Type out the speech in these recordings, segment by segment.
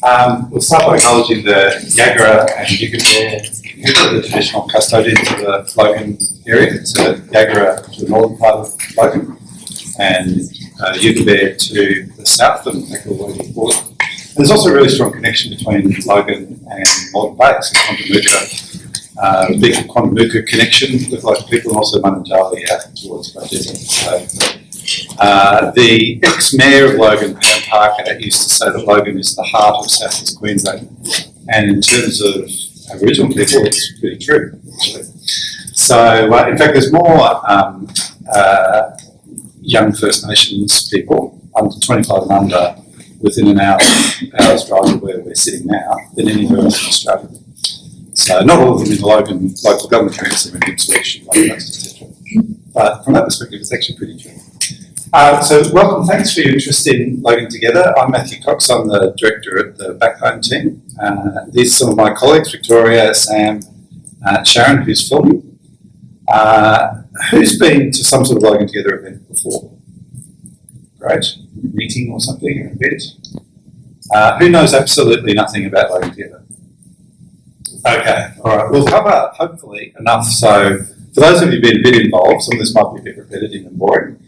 We'll start by acknowledging the Yagara and Yucca, who are the traditional custodians of the Logan area. So Yagara to the northern part of Logan and Yucca to the south and Ecuador border. There's also a really strong connection between Logan and Moreton Bay, so Quantamuka, big Quantamuka connection with local people, and also Mananjali out towards Bay Desert. So, the ex-mayor of Logan, Pam Parker, used to say that Logan is the heart of South East Queensland, and in terms of Aboriginal people, it's pretty true, actually. So, in fact, there's more young First Nations people, under 25 and under, within an hour's drive of where we're sitting now, than anywhere else in Australia. So, not all of them in the Logan local government areas, some in Ipswich, etc. But from that perspective, it's actually pretty true. So welcome, thanks for your interest in Logan Together. I'm Matthew Cox, I'm the director at the Backbone team. These are some of my colleagues, Victoria, Sam, Sharon, who's filming. Who's been to some sort of Logan Together event before? Great, meeting or something, an event. Who knows absolutely nothing about Logan Together? Okay, all right, we'll cover hopefully enough. So for those of you who've been a bit involved, some of this might be a bit repetitive and boring.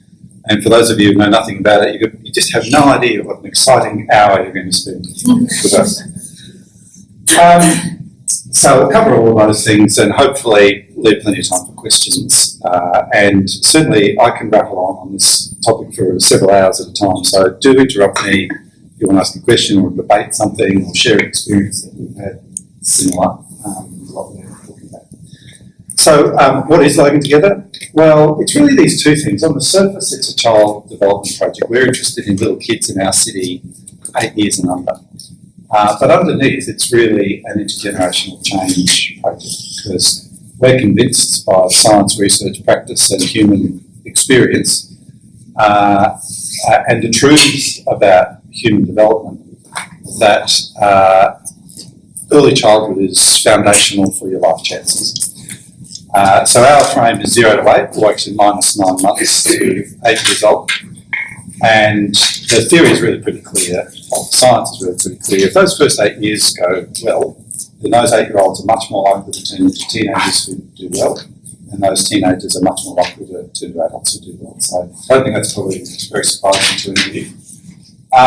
And for those of you who know nothing about it, you just have no idea what an exciting hour you're going to spend with us. So we'll cover all of those things and hopefully leave plenty of time for questions. And certainly I can rattle on this topic for several hours at a time. So do interrupt me if you want to ask a question or debate something or share an experience that we've had similar to what we're talking about. So what is Logan Together? Well, it's really these two things. On the surface, it's a child development project. We're interested in little kids in our city, 8 years and under. But underneath, it's really an intergenerational change project because we're convinced by science, research, practice and human experience and the truths about human development that early childhood is foundational for your life chances. So our frame is 0 to 8, or actually minus 9 months to 8 years old. And the theory is really pretty clear, the science is really pretty clear. If those first 8 years go well, then those 8-year-olds are much more likely to turn into teenagers who do well, and those teenagers are much more likely to turn into adults who do well. So I don't think that's probably very surprising to any of you.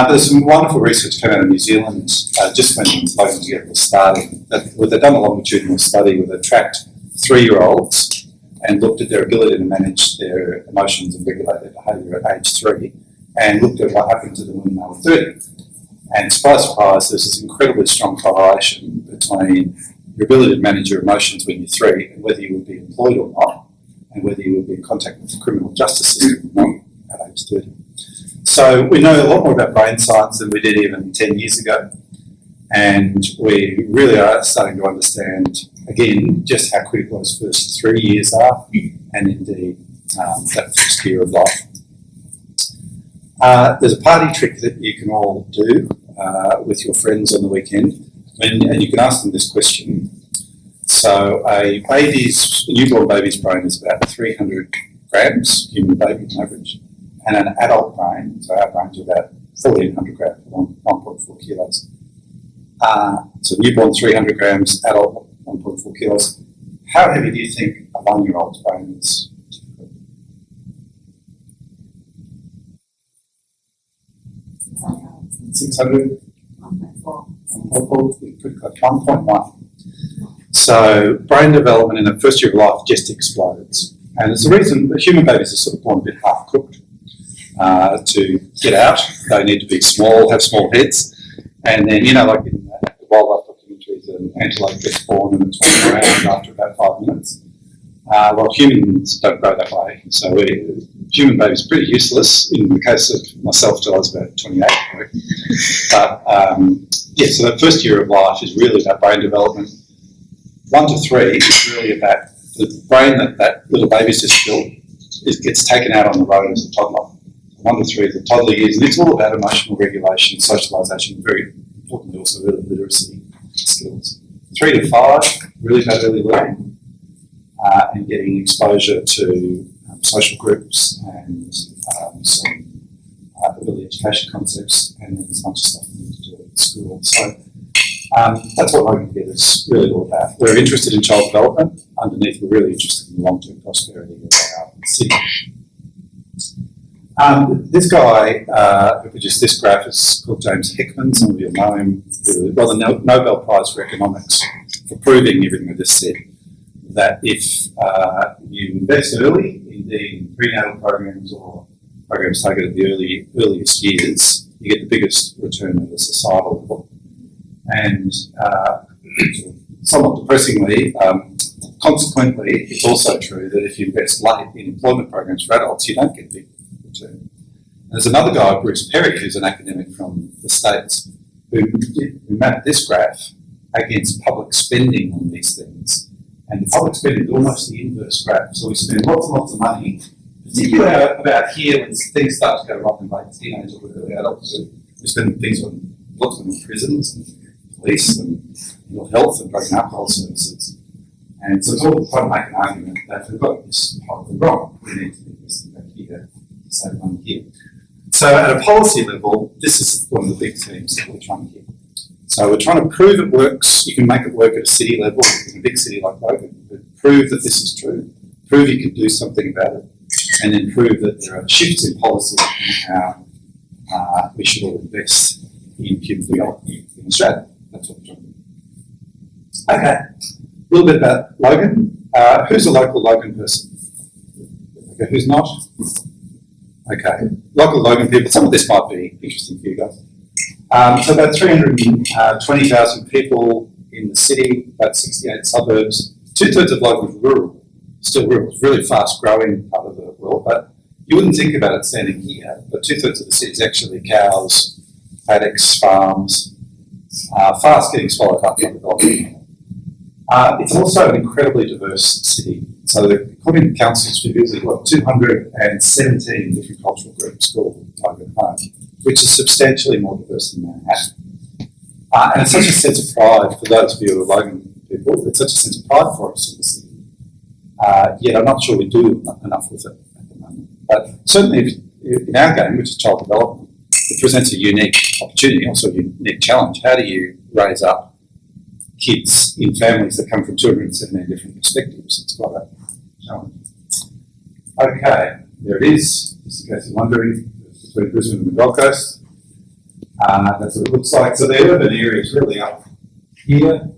There's some wonderful research coming out of New Zealand just when Logan Together was starting. They've done a longitudinal study where they tracked 3-year-olds and looked at their ability to manage their emotions and regulate their behaviour at age 3 and looked at what happened to them when they were 30. And surprise, surprise, there's this incredibly strong correlation between your ability to manage your emotions when you're 3 and whether you would be employed or not and whether you would be in contact with the criminal justice system or not at age 30. So we know a lot more about brain science than we did even 10 years ago. And we really are starting to understand, again, just how critical those first 3 years are, and indeed that first year of life. There's a party trick that you can all do with your friends on the weekend, and you can ask them this question. So a newborn baby's brain is about 300 grams, human baby on average, and an adult brain, so our brains are about 1,400 grams, 1.4 kilos. So newborn 300 grams, adult 1.4 kilos. How heavy do you think a 1-year-old's brain is? 600? 1.4. Pretty close. 1.1. So brain development in the first year of life just explodes. And there's a reason that human babies are sort of born a bit half-cooked. To get out, they need to be small, have small heads. And then, like in the wildlife documentaries, an antelope gets born and it's running around after about 5 minutes. Well, humans don't grow that way. So human babies are pretty useless. In the case of myself, till I was about 28. But so that first year of life is really about brain development. 1 to 3 is really about the brain that little baby's just built. It gets taken out on the road as a toddler. 1 to 3 is the toddler years, and it's all about emotional regulation, socialisation, very importantly also early literacy skills. 3 to 5, really about early learning and getting exposure to social groups and some early education concepts, and then there's a bunch of stuff we need to do the school. So that's what Logan Together is really all about. We're interested in child development. Underneath, we're really interested in the long-term prosperity of our city. This guy who produced this graph is called James Heckman. Some of you know him. He got the Nobel Prize for Economics for proving everything I just said, that if you invest early, indeed in prenatal programs or programs targeted at the earliest years, you get the biggest return at a societal level. And somewhat depressingly, consequently, it's also true that if you invest late in employment programs for adults, you don't get a big return. And there's another guy, Bruce Perry, who's an academic from the States, who mapped this graph against public spending on these things. And the public spending is almost the inverse graph. So we spend lots and lots of money, particularly about here when things start to go wrong in like teenagers or early adults. We spend things on lots of them in prisons and police and mental health and drug and alcohol services. And so it's all trying to make an argument that we've got this horribly wrong. We need to be investing back here to save money here. So at a policy level, this is one of the big themes that we're trying to hit. So we're trying to prove it works. You can make it work at a city level, in a big city like Logan, but prove that this is true. Prove you can do something about it, and then prove that there are shifts in policy and how we should all invest in human development in Australia. That's what we're trying to do. Okay, a little bit about Logan. Who's a local Logan person? Okay, who's not? Okay, local Logan people. Some of this might be interesting for you guys. So about 320,000 people in the city, about 68 suburbs. 2/3 of Logan is rural, still rural. It's a really fast growing part of the world, but you wouldn't think about it standing here. But 2/3 of the city is actually cows, paddocks, farms, fast getting swallowed up by development. It's also an incredibly diverse city. So according to council's figures, we've got 217 different cultural groups called Logan Home, which is substantially more diverse than Manhattan. And it's such a sense of pride for those of you who are Logan people. It's such a sense of pride for us in the city. Yet I'm not sure we do enough with it at the moment. But certainly in our game, which is child development, it presents a unique opportunity, also a unique challenge. How do you raise up kids in families that come from 217 different perspectives? It's quite a challenge. Okay, there it is. Just in case you're wondering, between Brisbane and the Gold Coast. That's what it looks like. So the urban area is really up here.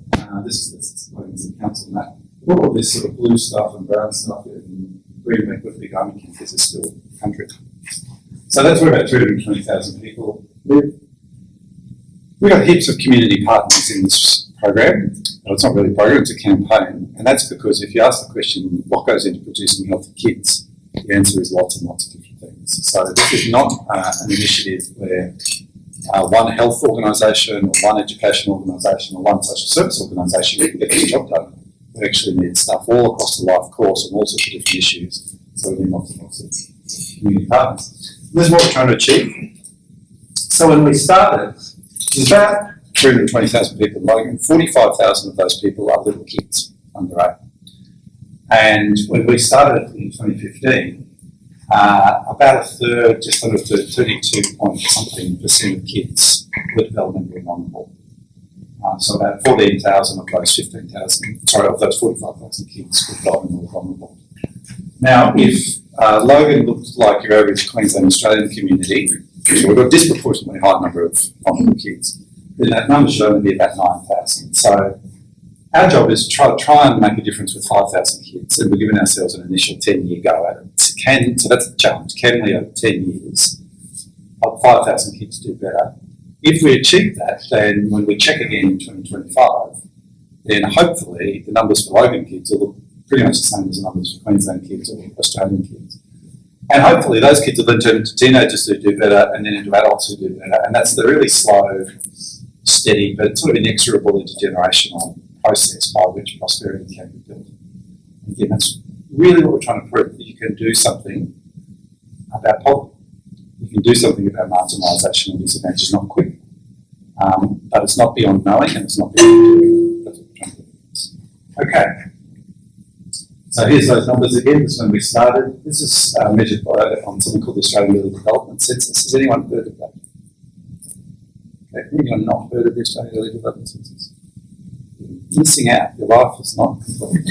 This is Logan's council map. All of this sort of blue stuff and brown stuff in Greenbank with the big army campus is still country. So that's where about 320,000 people live. We've got heaps of community partners in this program. Well, it's not really a program, it's a campaign. And that's because if you ask the question, what goes into producing healthy kids? The answer is lots and lots of different things. So this is not an initiative where one health organisation or one education organisation or one social service organisation can get this job done. We actually need stuff all across the life course on all sorts of different issues. So we need lots and lots of community partners. This is what we're trying to achieve. So when we started, there's about 320,000 people in Logan. 45,000 of those people are little kids under 8. And when we started in 2015, about a third, just under 32-point-something% of kids were developmentally vulnerable. So about 14,000 of those 45,000 kids were developmentally vulnerable. Now, if Logan looked like your average Queensland Australian community, we've got a disproportionately high number of vulnerable kids, then that number should only be about 9,000. So our job is to try and make a difference with 5,000 kids, and we're giving ourselves an initial 10-year go at it. So that's the challenge. Can we, over 10 years, help 5,000 kids do better? If we achieve that, then when we check again in 2025, then hopefully the numbers for Logan kids will look pretty much the same as the numbers for Queensland kids or Australian kids. And hopefully those kids will then turn into teenagers who do better and then into adults who do better. And that's the really slow, steady, but sort of inexorable intergenerational process by which prosperity can be built. And again, that's really what we're trying to prove, that you can do something about poverty. You can do something about marginalisation and disadvantage, not quick. But it's not beyond knowing and it's not beyond doing. That's what we're trying to do. Okay. So here's those numbers again. This is when we started. This is measured on something called the Australian Early Development Census. Has anyone heard of that? You're not heard of the Australian Early Development Census. You're missing out. Your life is not complete.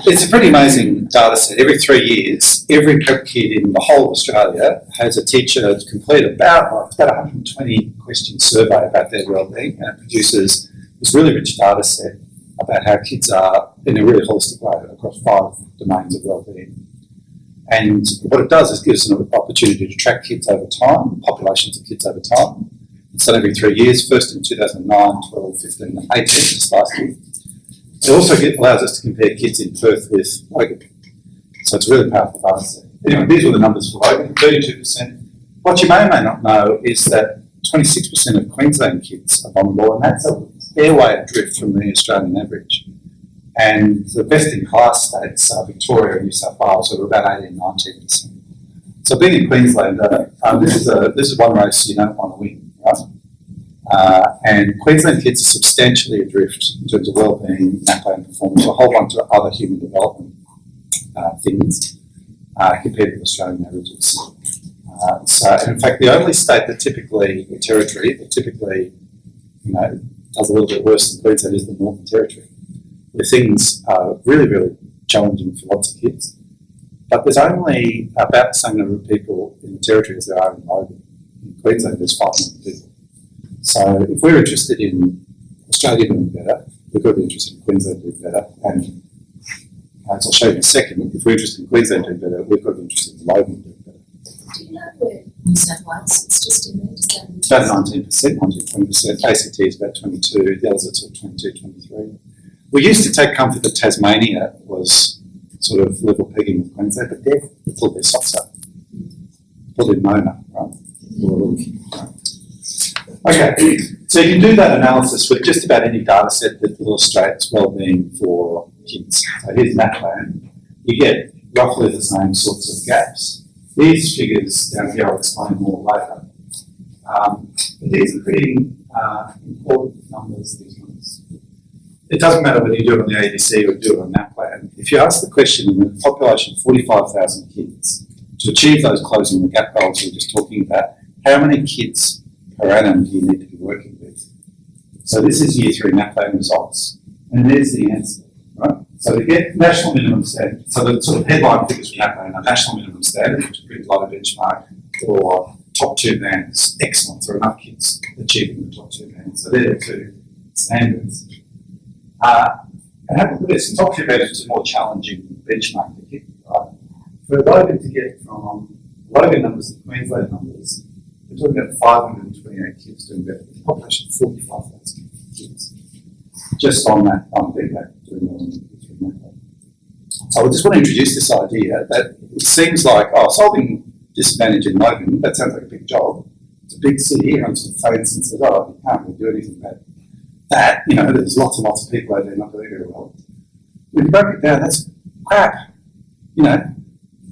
It's a pretty amazing data set. Every 3 years, every prep kid in the whole of Australia has a teacher complete about 120 question survey about their wellbeing, and it produces this really rich data set about how kids are in a really holistic way across 5 domains of wellbeing. And what it does is gives us an opportunity to track kids over time, populations of kids over time. It's done every 3 years, first in 2009, 12, 15, and 18, just last year. It also allows us to compare kids in Perth with Logan. So it's a really powerful data set. Anyway, these were the numbers for Logan, 32%. What you may or may not know is that 26% of Queensland kids are vulnerable, and that's a fair way adrift from the Australian average. And the best-in-class states are Victoria and New South Wales, who are about 18-19%. So being in Queensland, this is one race you don't want to win, right? And Queensland kids are substantially adrift in terms of wellbeing, NAPLAN performance, a whole bunch of other human development things compared with Australian averages. And in fact, the only state that typically, or territory that typically, does a little bit worse than Queensland is the Northern Territory, where things are really, really challenging for lots of kids. But there's only about the same number of people in the Territory as there are in Logan. In Queensland, there's 5 million people. So if we're interested in Australia doing better, we've got to be interested in Queensland doing better. And as I'll show you in a second, if we're interested in Queensland doing better, we've got to be interested in Logan doing better. Do you know where New South Wales is just in there? It's about 19%, 19-20%. ACT is about 22%, the others are sort of 22, 23%. We used to take comfort that Tasmania was sort of level pegging with Queensland, but they've pulled their socks up. Pulled in Mona, right? Okay, so you can do that analysis with just about any data set that illustrates wellbeing for kids. So here's NAPLAN. You get roughly the same sorts of gaps. These figures down here I'll explain more later. But these are pretty important numbers, these ones. It doesn't matter whether you do it on the ADC or do it on NAPLAN. If you ask the question in a population of 45,000 kids, to achieve those closing the gap goals we were just talking about, how many kids per annum do you need to be working with? So this is year 3 NAPLAN results, and there's the answer, right? So to get national minimum standard, so the sort of headline figures for NAPLAN are national minimum standard, which is a pretty low benchmark, or top 2 bands, excellent, there are enough kids achieving the top 2 bands. So they're the 2 standards. And have a look at this, the top 2 bands is a more challenging benchmark to hit, right? For Logan to get from Logan numbers to Queensland numbers, we're talking about 528 kids doing better with a population of 45,000 kids. Just on that, on feedback, doing well in that. So I just want to introduce this idea that it seems like, solving disadvantage in Logan, that sounds like a big job. It's a big city, everyone sort of faints and says, you can't really do anything about that. There's lots and lots of people out there not doing very well. When you break it down, that's crap.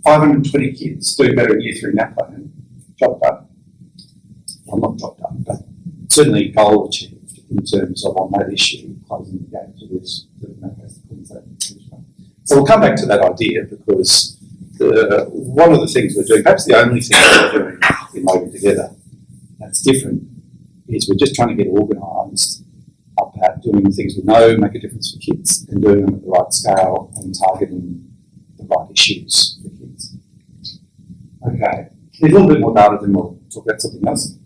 520 kids doing better in year 3 NAPLAN, job done. Well, not job done, but certainly goal achieved in terms of on that issue, closing the gap to this. So we'll come back to that idea because one of the things we're doing, perhaps the only thing we're doing in Logan Together that's different, is we're just trying to get organised about doing things we know make a difference for kids and doing them at the right scale and targeting the right issues for kids. Okay, a little bit more data, then we'll talk about something else.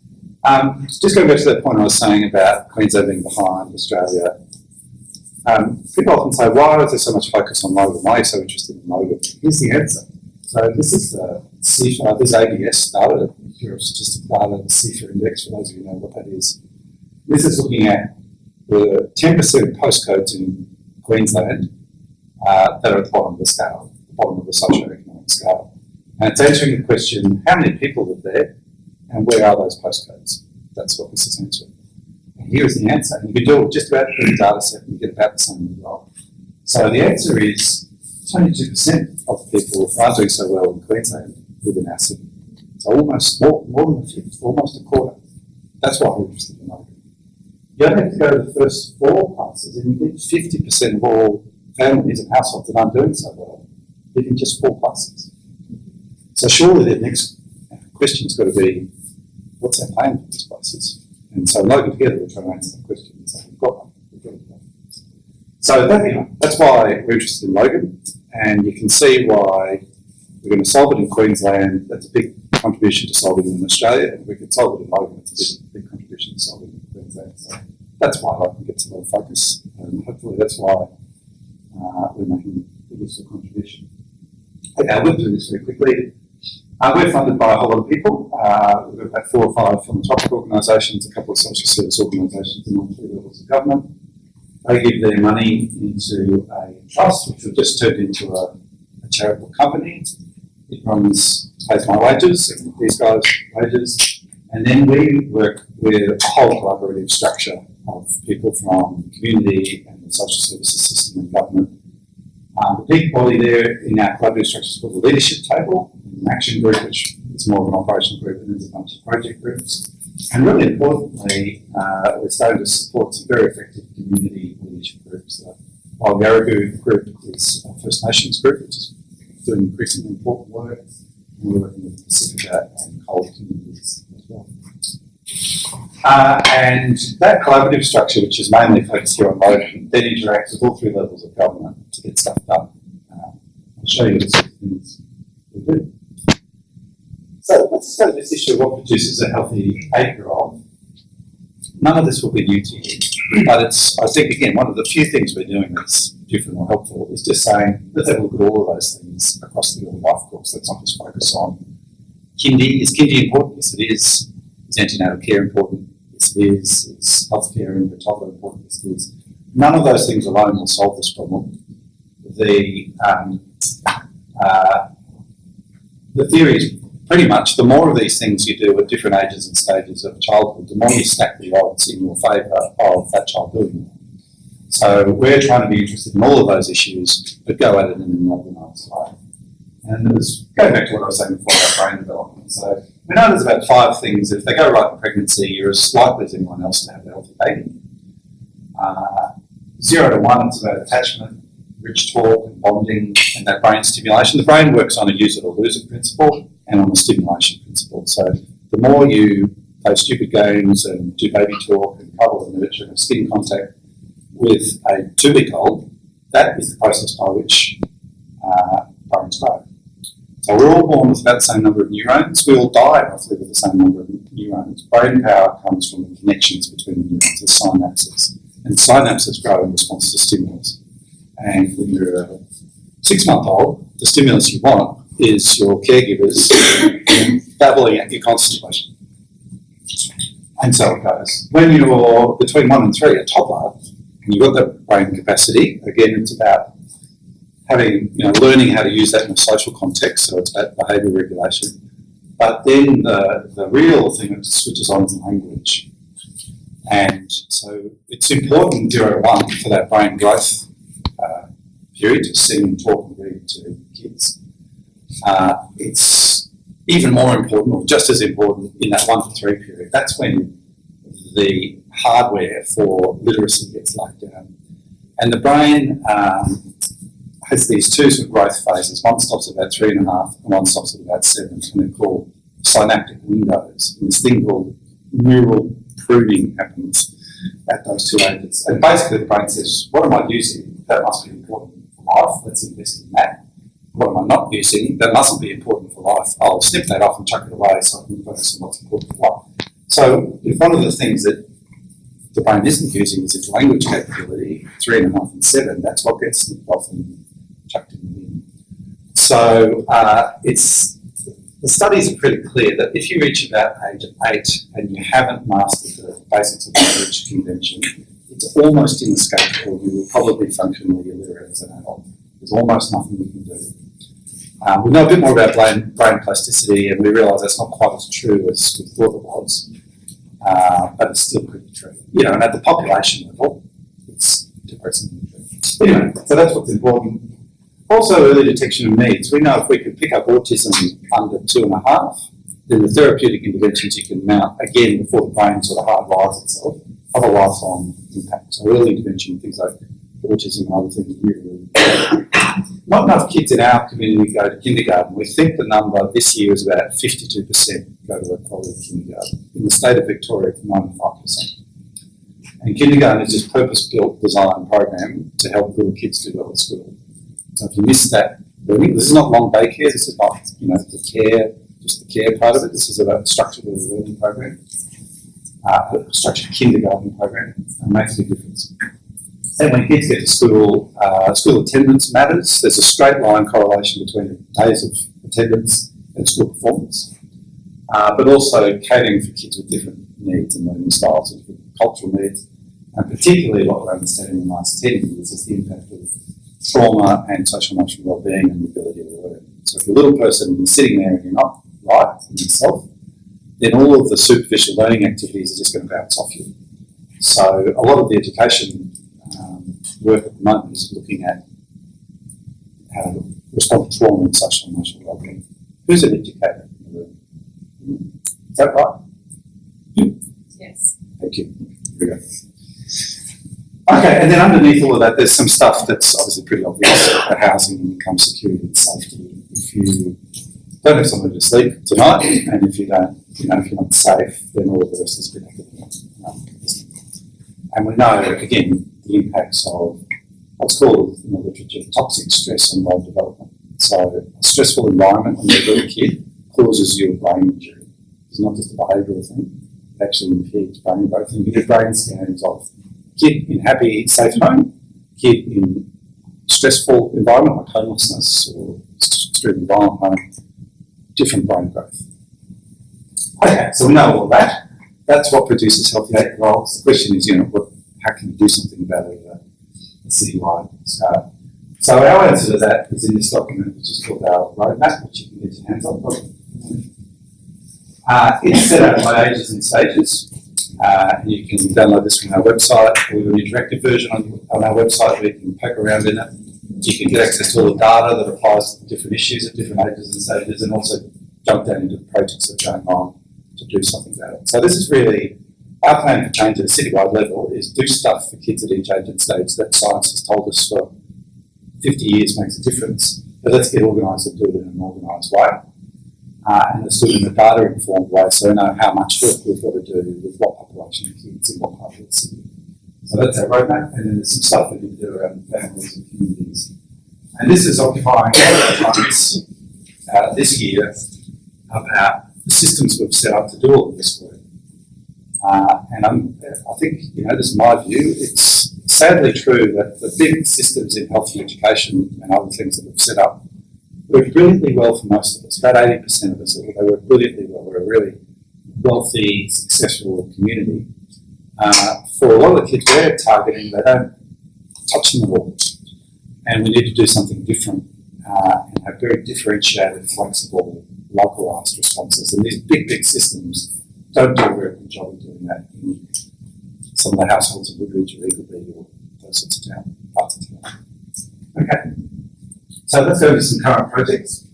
Just going back to that point I was saying about Queensland being behind Australia. People often say, why is there so much focus on Logan? Why are you so interested in Logan? Here's the answer. So this is the CIFA, this ABS data, Bureau of Statistical Data, the CIFA index, for those of you who know what that is. This is looking at the 10% postcodes in Queensland that are at the bottom of the scale, the bottom of the socioeconomic scale. And it's answering the question, how many people live there and where are those postcodes? That's what this is answering. And here is the answer. And you can do it just about any data set and you get about the same result. So the answer is 22% of people who are doing so well in Queensland live in our city. So almost more than a fifth, almost a quarter. That's why we're interested in Logan. You only have to go to the first 4 classes and you get 50% of all families and households that aren't doing so well live in just 4 classes. So surely the next question's got to be, what's our plan for these places? And so Logan together we're trying to answer that question and say, we've got one. So that's why we're interested in Logan, and you can see why we're going to solve it in Queensland. That's a big contribution to solving it in Australia. If we could solve it in Logan, it's a big contribution to solving it in Queensland. So that's why Logan gets a lot of focus, and hopefully that's why we're making a useful contribution. Okay, I'll whip through this very quickly. We're funded by a whole lot of people. We've got about 4 or 5 philanthropic organisations, a couple of social service organisations, and all 3 levels of government. They give their money into a trust, which we've just turned into a charitable company. It pays my wages, and these guys' wages. And then we work with a whole collaborative structure of people from the community and the social services system and government. The big body there in our collaborative structure is called the leadership table, an action group, which is more of an operational group, and there's a bunch of project groups. And really importantly, we're starting to support some very effective community leadership groups. The Yarragu group is a First Nations group, which is doing increasingly important work. And we're working with Pacifica and coal communities as well. And that collaborative structure, which is mainly focused here on Logan, then interacts with all 3 levels of government to get stuff done. I'll show you the sort of things we do. So let's go to this issue of what produces a healthy 8-year-old. None of this will be new to you, but I think, again, one of the few things we're doing that's different or helpful is just saying, let's have a look at all of those things across the early life course. Let's not just focus on kindy. Is kindy important? Yes, it is. Is antenatal care important? Yes, it is. Is healthcare in the toddler important? Yes, it is. None of those things alone will solve this problem. The theory is pretty much the more of these things you do at different ages and stages of childhood, the more you stack the odds in your favour of that child doing it. So we're trying to be interested in all of those issues, but go at it in an organised way. And going back to what I was saying before about brain development. So we know there's about 5 things. If they go right in pregnancy, you're as likely as anyone else to have a healthy baby. 0 to 1, it's about attachment, rich talk and bonding, and that brain stimulation. The brain works on a use it or lose it principle and on a stimulation principle. So the more you play stupid games and do baby talk and cuddle and nurture and have skin contact with a 2-week-old, that is the process by which brains grow. So we're all born with about the same number of neurons. We all die roughly with the same number of neurons. Brain power comes from the connections between the neurons, the synapses. And synapses grow in response to stimulus. And when you're a 6-month-old, the stimulus you want is your caregivers babbling at you constantly. And so it goes. When you're between 1 and 3, a toddler, and you've got that brain capacity, again, it's about having, learning how to use that in a social context, so it's about behaviour regulation. But then the real thing that switches on is language. And so it's important 0 to 1 for that brain growth period to sing and talk and read to kids. It's even more important, or just as important, in that 1 to 3 period. That's when the hardware for literacy gets laid down. And the brain has these 2 sort of growth phases. One stops at about 3.5 and one stops at about 7, and they're called synaptic windows. And this thing called neural pruning happens at those 2 ages. And basically the brain says, what am I using? That must be important for life. Let's invest in that. What am I not using? That mustn't be important for life. I'll snip that off and chuck it away so I can focus on what's important for life. So if one of the things that the brain isn't using is its language capability, 3.5 and 7, that's what gets snipped off and chucked in the bin. So the studies are pretty clear that if you reach about age 8 and you haven't mastered the basics of language convention, it's almost inescapable. You will probably be functionally illiterate as an adult. There's almost nothing you can do. We know a bit more about brain plasticity, and we realise that's not quite as true as we thought it was, but it's still pretty true. And at the population level, it's depressingly true. Anyway, so that's what's important. Also, early detection of needs. We know if we can pick up autism under 2.5, then the therapeutic interventions you can mount, again, before the brain sort of hardwires itself, have a lifelong impact. So early intervention, things like autism and other things, really, really important. not enough kids in our community go to kindergarten. We think the number this year is about 52% go to a quality kindergarten. In the state of Victoria, it's 95%. And kindergarten is this purpose-built design program to help little kids do well at school. So if you miss that learning, this is not long daycare, this is not, the care, just the care part of it. This is about a structured learning program, a structured kindergarten program, and makes a big difference. And when kids get to school, school attendance matters. There's a straight line correlation between the days of attendance and school performance, but also catering for kids with different needs and learning styles and different cultural needs. And particularly what we're understanding in the last 10 years is the impact of trauma and social emotional well-being and the ability to learn. So if you're a little person and you're sitting there and you're not right in yourself, then all of the superficial learning activities are just going to bounce off you. So a lot of the education work at the moment is looking at how to respond to trauma and social emotional well-being. Who's an educator in the room? Is that right? Yes. Thank you. Here we go. Okay, and then underneath all of that, there's some stuff that's obviously pretty obvious about housing, income security, and safety. If you don't have somewhere to sleep tonight, and if you don't, if you're not safe, then all of the rest is predictable. And we know, again, the impacts of what's called in the literature toxic stress on brain development. So a stressful environment when you're a little kid causes you a brain injury. It's not just a behavioural thing, it actually impedes brain growth. And you get brain scans of kid in happy, safe home, kid in stressful environment like homelessness or extremely violent home, different brain growth. Okay, so we know all that. That's what produces healthy 8-year-olds. The question is, how can you do something about it at a citywide scale? So our answer to that is in this document, which is called our roadmap, which you can get your hands on. It's set out by ages and stages. You can download this from our website. We've got an interactive version on our website where you can poke around in it. You can get access to all the data that applies to different issues at different ages and stages, and also jump down into the projects that are going on to do something about it. So this is really our plan for change at a citywide level, is do stuff for kids at each age and stage that science has told us for 50 years makes a difference, but let's get organised and do it in an organised way. And let's do it in a data-informed way, so we know how much work we've got to do with what population of kids in what part of the city. So that's our roadmap, and then there's some stuff we can do around families and communities. And this is occupying a lot of months this year about the systems we've set up to do all of this work. And I think, this is my view, it's sadly true that the big systems in healthy education and other things that we've set up work brilliantly well for most of us. About 80% of us, they work brilliantly well. We're a really wealthy, successful community. For a lot of the kids we're targeting, they don't touch them at all. And we need to do something different and have very differentiated, flexible, localised responses. And these big systems don't do a very good job of doing that in some of the households of Woodridge or Eagleby or those sorts of parts of town. Okay. So let's go into some current projects.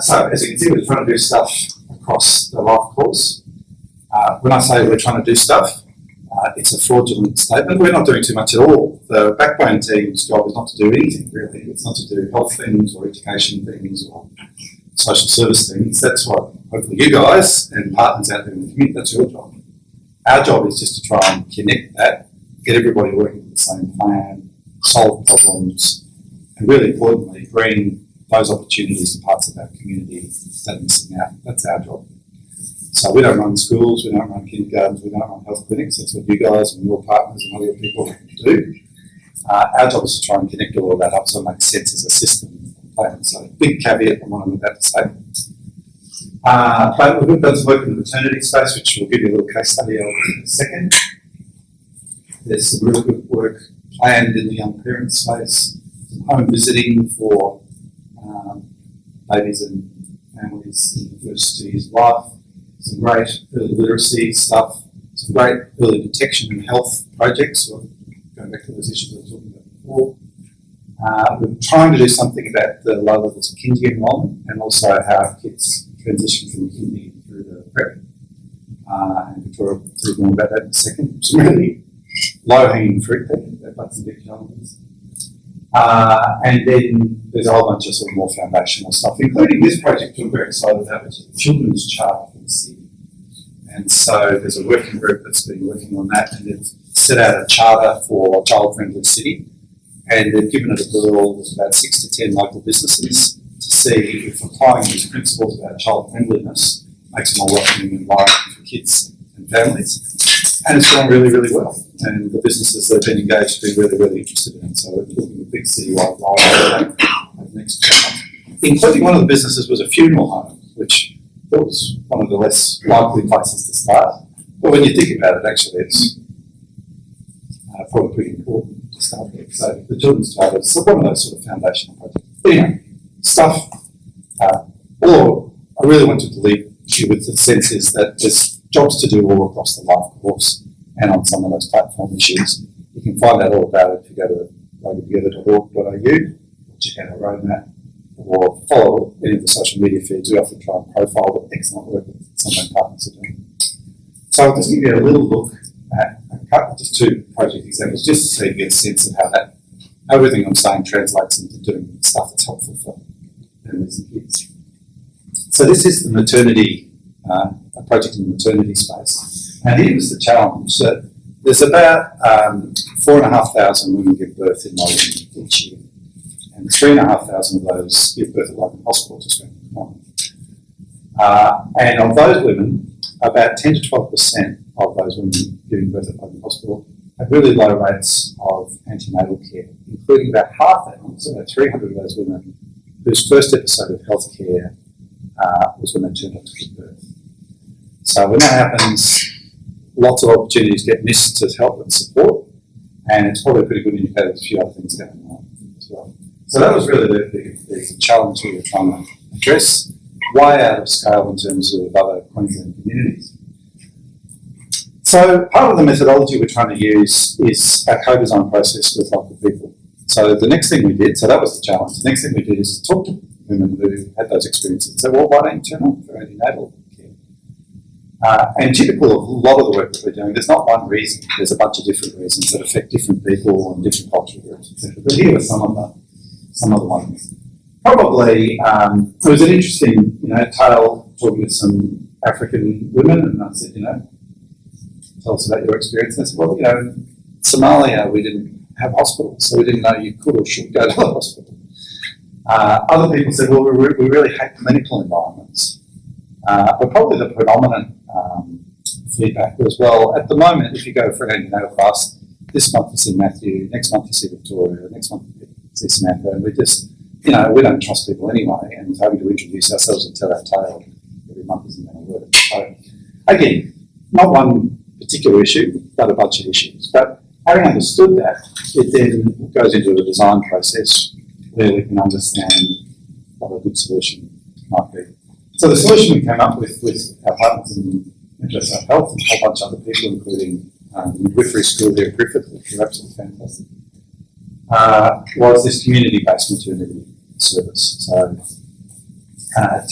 So as you can see, we're trying to do stuff across the life course. When I say we're trying to do stuff, it's a fraudulent statement. We're not doing too much at all. The backbone team's job is not to do anything, really. It's not to do health things or education things or social service things. That's what hopefully you guys and partners out there in the community, that's your job. Our job is just to try and connect that, get everybody working with the same plan, solve problems, and really importantly, bring those opportunities to parts of our community that are missing out. That's our job. So we don't run schools, we don't run kindergartens, we don't run health clinics. That's what you guys and your partners and other people do. Our job is to try and connect all of that up so it makes sense as a system plan. So big caveat on what I'm about to say. But we've done some work in the maternity space, which we'll give you a little case study of in a second. There's some really good work planned in the young parent space, some home visiting for babies and families in the first 2 years of life, some great early literacy stuff, some great early detection and health projects, so going back to those issues I was talking about before. We're trying to do something about the low levels of kindy enrolment and also how kids transition from kindy through the prep. And Victoria will talk more about that in a second. Some really low-hanging fruit there, but some big challenges. And then there's a whole bunch of sort of more foundational stuff, including this project we're very excited about, which is the Children's Charter for the City. And so there's a working group that's been working on that, and they've set out a charter for a child-friendly city, and they've given it a whirl with about 6 to 10 local businesses to see if applying these principles about child-friendliness makes a more welcoming environment for kids and families. And it's gone really, really well. And the businesses that have been engaged have been really, really interested in it. So we're looking at a big citywide rollout over the next 2 months. Including one of the businesses was a funeral home, which was one of the less likely places to start. But when you think about it, actually, it's probably pretty important to start with. So the Children's Charter is one of those sort of foundational projects. Anyway, stuff. All I really wanted to leave you with the sense is that there's jobs to do all across the life course and on some of those platform issues. You can find out all about it if you go to logantogether.org.au, check out our roadmap, or follow any of the social media feeds. We often try and profile the excellent work that some of our partners are doing. So I'll just give you a little look at just 2 project examples, just so you get a sense of how that everything I'm saying translates into doing stuff that's helpful for families and kids. So this is the maternity, a project in the maternity space. And here was the challenge that there's about 4,500 women give birth in Logan each year. And 3,500 of those give birth at Logan Hospital, just around the corner. And of those women, about 10 to 12% of those women giving birth at Logan Hospital have really low rates of antenatal care, including about half that, so about 300 of those women whose first episode of healthcare was when they turned up to give birth. So when that happens, lots of opportunities get missed to help and support, and it's probably a pretty good indicator of a few other things going on as well. So that was really the challenge we were trying to address, way out of scale in terms of other Queensland communities. So part of the methodology we're trying to use is our co-design process with local people. So the next thing we did, so that was the challenge, the next thing we did is to talk to women who had those experiences and say, well, why don't you turn up for antenatal care? And typical of a lot of the work that we're doing, there's not one reason, there's a bunch of different reasons that affect different people and different cultural groups, etc. But here are some of the ones. Probably, it was an interesting, tale talking to some African women, and I said, tell us about your experience. And they said, well, in Somalia, we didn't have hospitals, so we didn't know you could or should go to the hospital. Other people said, well, we really hate clinical environments. But probably the predominant feedback was, well, at the moment, if you go for an antenatal class, this month you see Matthew, next month you see Victoria, next month you see Samantha, and we just, we don't trust people anyway, and having to introduce ourselves and tell our tale every month isn't going to work. So, again, not one particular issue, but a bunch of issues. But having understood that, it then goes into a design process where we can understand what a good solution might be. So the solution we came up with our partners in Mental Health and a whole bunch of other people, including the midwifery school here at Griffith, which are absolutely fantastic, was this community-based maternity service. So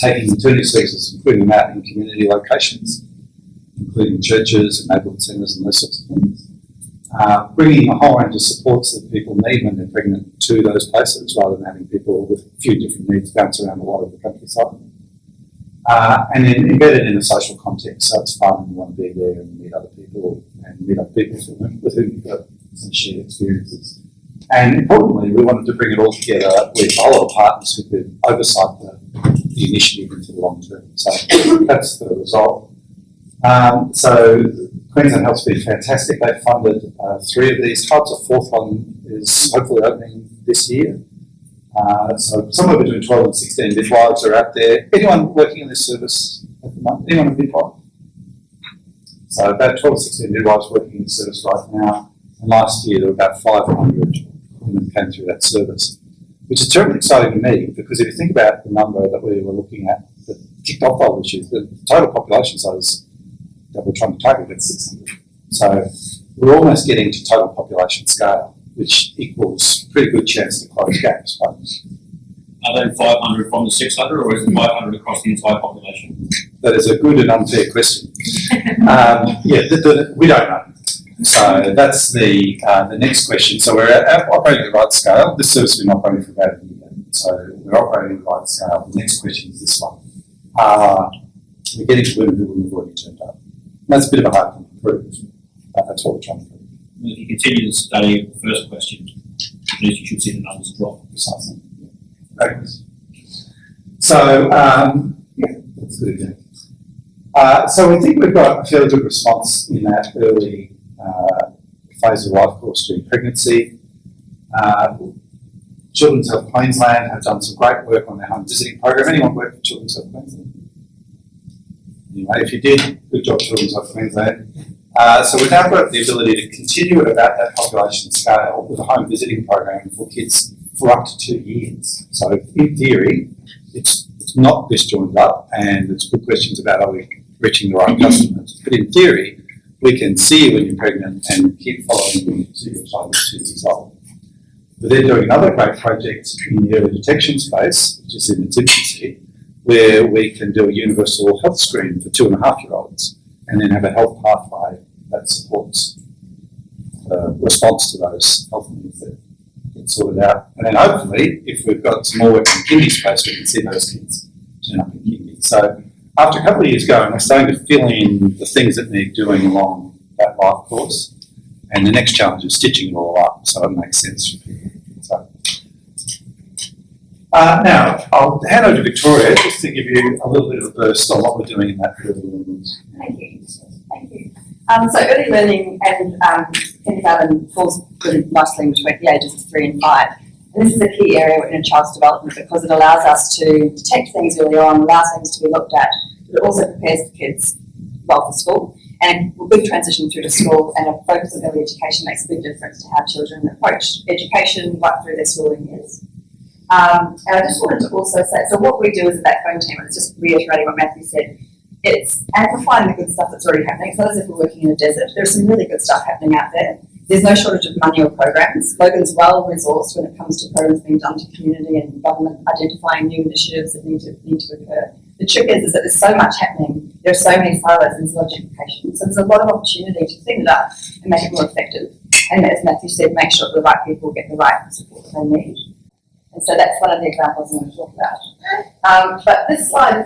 taking maternity services and putting them out in community locations, including churches and neighbourhood centres and those sorts of things. Bringing a whole range of supports that people need when they're pregnant to those places, rather than having people with a few different needs bounce around a lot of the countryside. And then embedded in a social context, so it's fun and you want to be there and meet other people with whom you've got some shared experiences. And importantly, we wanted to bring it all together with a lot of partners who could oversight the initiative into the long term. So that's the result. So Queensland Health's been fantastic. They've funded 3 of these hubs. A 4th one is hopefully opening this year. So somewhere between 12 and 16 midwives are out there. Anyone working in this service at the moment? Anyone a midwife? So about 12 or 16 midwives working in the service right now. And last year there were about 500 women came through that service, which is terribly exciting to me, because if you think about the number that we were looking at that kicked off all issues, the total population size that we're trying to target is 600. So we're almost getting to total population scale, which equals a pretty good chance to close gaps. Right? Are they 500 from the 600, or is it 500 across the entire population? That is a good and unfair question. We don't know. So that's the next question. So we're operating at the right scale. This service has been operating for about a year. So we're operating at the right scale. The next question is this one. We're getting to women who have already turned up. And that's a bit of a hard thing to prove, but that's what we're trying to prove. If you continue the study of the first question, at least you should see the numbers drop. Precisely. Great. So, yeah, that's good again. So we think we've got a fairly good response in that early phase of life course during pregnancy. Children's Health Queensland have done some great work on their home visiting program. Anyone work for Children's Health Queensland? Anyway, if you did, good job, Children's Health Queensland. So we've now got the ability to continue at about that population scale with a home visiting program for kids for up to 2 years. So in theory, it's not this joined up, and it's good questions about are we reaching the right customers. But in theory, we can see you when you're pregnant and keep following you to your child is 2 years old. But they're doing another great project in the early detection space, which is in its infancy, where we can do a universal health screen for 2.5-year-olds and then have a health pathway that supports the response to those health needs that get sorted out. And then hopefully, if we've got some more work in the kindy space, we can see those kids turn up in kindy. So after a couple of years going, we're starting to fill in the things that need doing along that life course. And the next challenge is stitching it all up so it makes sense for people. So, now, I'll hand over to Victoria just to give you a little bit of a burst on what we're doing in that early learning. Thank you. Thank you. So early learning and kindergarten falls really nicely between the ages of 3 and 5. And this is a key area in a child's development because it allows us to detect things early on, allows things to be looked at, but it also prepares the kids well for school. And a good transition through to school and a focus on early education makes a big difference to how children approach education right through their schooling years. And I just wanted to also say, so what we do as a backbone team, and it's just reiterating what Matthew said, it's amplifying the good stuff that's already happening. It's not as if we're working in a desert. There's some really good stuff happening out there. There's no shortage of money or programs. Logan's well resourced when it comes to programs being done to community and government identifying new initiatives that need to occur. The trick is that there's so much happening. There are so many silos in knowledge education. So there's a lot of opportunity to clean it up and make it more effective. And as Matthew said, make sure that the right people get the right support that they need. And so that's one of the examples I'm going to talk about. But this slide,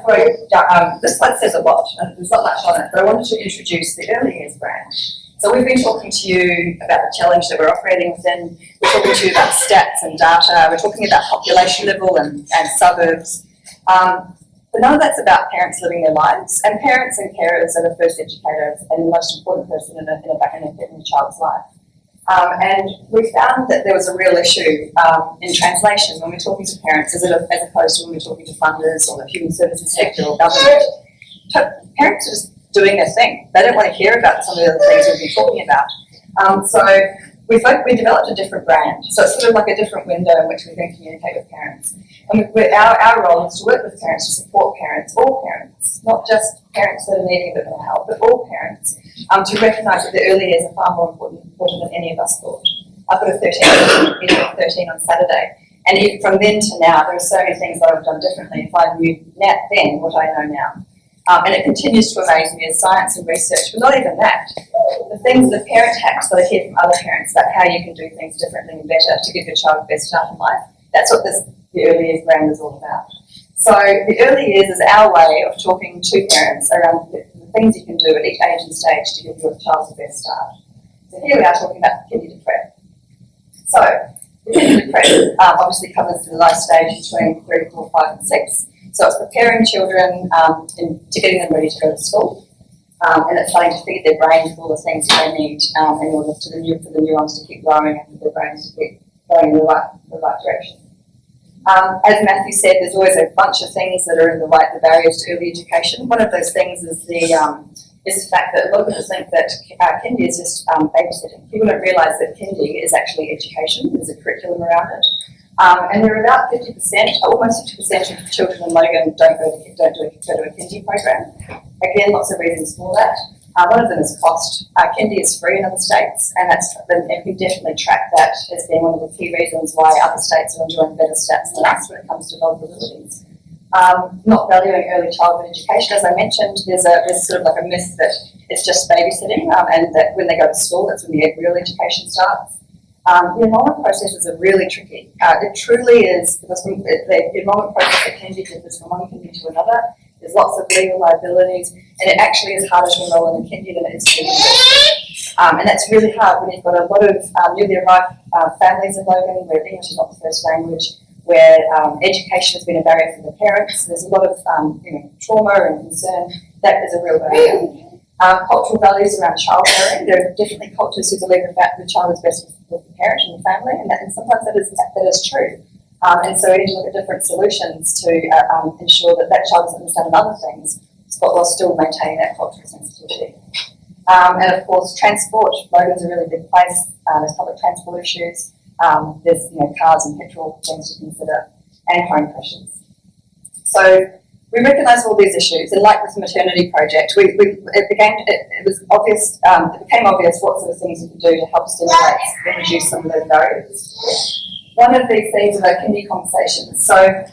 this slide says a lot. There's not much on it, but I wanted to introduce the early years branch. So we've been talking to you about the challenge that we're operating within. We're talking to you about stats and data. We're talking about population level and suburbs. But none of that's about parents living their lives. And parents and carers are the first educators and the most important person in a child's life. And we found that there was a real issue in translation when we're talking to parents as opposed to when we're talking to funders or the human services sector or government. Parents are just doing their thing. They don't want to hear about some of the other things we've been talking about. So we developed a different brand. So it's sort of like a different window in which we can communicate with parents. And our role is to work with parents, to support parents, all parents, not just parents that are needing a bit more help, but all parents, to recognise that the early years are far more important than any of us thought. I've got a 13 on Saturday, and even from then to now, there are so many things that I've done differently if I knew then what I know now. And it continues to amaze me as science and research, but not even that. The things, the parent hacks that I hear from other parents about how you can do things differently and better to give your child the best start in life, that's what the early years brand is all about. So the early years is our way of talking to parents around the things you can do at each age and stage to give your child the best start. So here we are talking about kindy to prep. So the kindy to prep obviously covers the life stage between 3, 4, 5 and 6. So it's preparing children to getting them ready to go to school. And it's starting to feed their brains with all the things that they need in order for the neurons to keep growing and for their brains to keep going in the right direction. As Matthew said, there's always a bunch of things that are in the barriers to early education. One of those things is the fact that a lot of people think that kindy is just babysitting. People don't realise that kindy is actually education. There's a curriculum around it. And there are about 50%, almost 50% of children in Logan don't go to a kindy program. Again, lots of reasons for that. One of them is cost. Kindy is free in other states, and we definitely track that as being one of the key reasons why other states are enjoying better stats than us when it comes to vulnerabilities. Not valuing early childhood education. As I mentioned, there's sort of like a myth that it's just babysitting, and that when they go to school, that's when the real education starts. The enrolment processes are really tricky. It truly is, because the enrolment process at kindy differs from one kindy to another. There's lots of legal liabilities, and it actually is harder to enrol in a kindy than it is to university. And that's really hard when you've got a lot of newly arrived families in Logan where English is not the first language, where education has been a barrier for the parents. There's a lot of trauma and concern. That is a real barrier. Cultural values around child rearing. There are definitely cultures who believe that the child is best with the parent and the family, and sometimes that is true. And so we need to look at different solutions to ensure that that child doesn't understand other things, but while still maintaining that cultural sensitivity. And of course, transport. Logan's a really big place. There's public transport issues. There's cars and petrol things to consider, and home pressures. So we recognise all these issues, and like with the maternity project, it became obvious what sort of things we could do to help stimulate and reduce some of those barriers. One of these things is our kindy conversations. So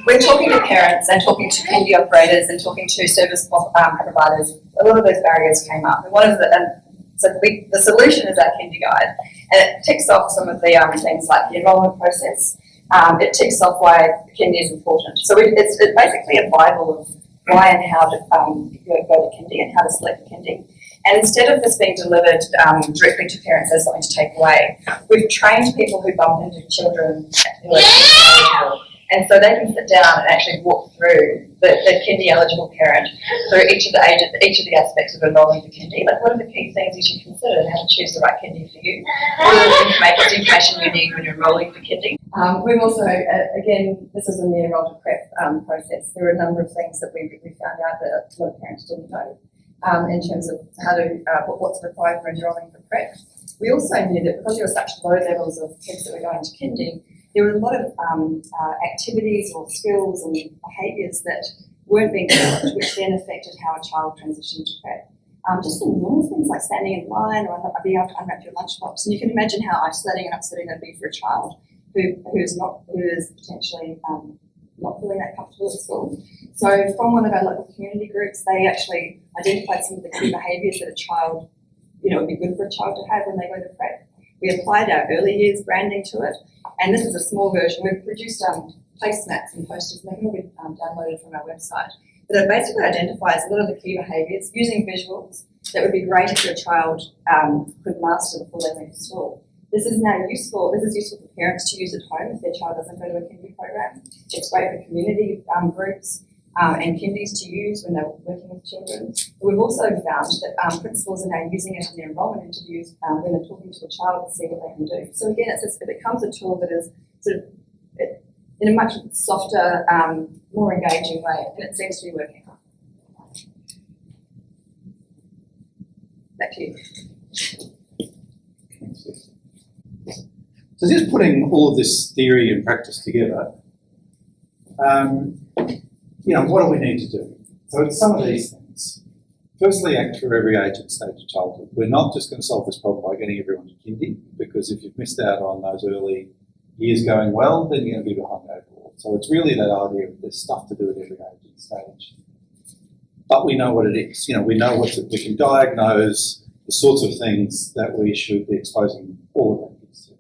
when talking to parents and talking to kindy operators and talking to service providers, a lot of those barriers came up. And the solution is our kindy guide, and it ticks off some of the things like the enrolment process. It ticks off why kindy is important. So it's basically a Bible of why and how to go to kindy and how to select a kindy. And instead of this being delivered directly to parents as something to take away, we've trained people who bump into children who are eligible. And so they can sit down and actually walk through the kindy eligible parent through each of the aspects of enrolling for kindy. Like, what are the key things you should consider and how to choose the right kindy for you? What are the information you need when you're enrolling for kindy? We've also, again, this is in the enrollment prep process. There are a number of things that we found out that a lot of parents didn't know in terms of how to what's required for enrolling for prep. We also knew that because there were such low levels of kids that were going to kindy, there were a lot of activities or skills and behaviours that weren't being developed, which then affected how a child transitioned to prep. Just the normal things like standing in line or being able to unwrap your lunchbox. And you can imagine how isolating and upsetting that would be for a child who is potentially not feeling that comfortable at school. So from one of our local community groups, they actually identified some of the key behaviours that a child, would be good for a child to have when they go to prep. We applied our early years branding to it, and this is a small version. We've produced placemats and posters, and they can all be downloaded from our website. But it basically identifies a lot of the key behaviours using visuals that would be great if your child could master before they went to school. This is useful for parents to use at home if their child doesn't go to a kindy program. It's great for community groups and kindies to use when they're working with children. But we've also found that principals are now using it in their enrolment interviews when they're talking to a child to see what they can do. So again, it becomes a tool that is sort of in a much softer, more engaging way, and it seems to be working. Back to you. So just putting all of this theory and practice together, what do we need to do? So it's some of these things. Firstly, act for every age and stage of childhood. We're not just going to solve this problem by getting everyone to kindy, because if you've missed out on those early years going well, then you're going to be behind the overall. So it's really that idea of there's stuff to do at every age and stage. But we know what it is. We know we can diagnose the sorts of things that we should be exposing all of our kids to.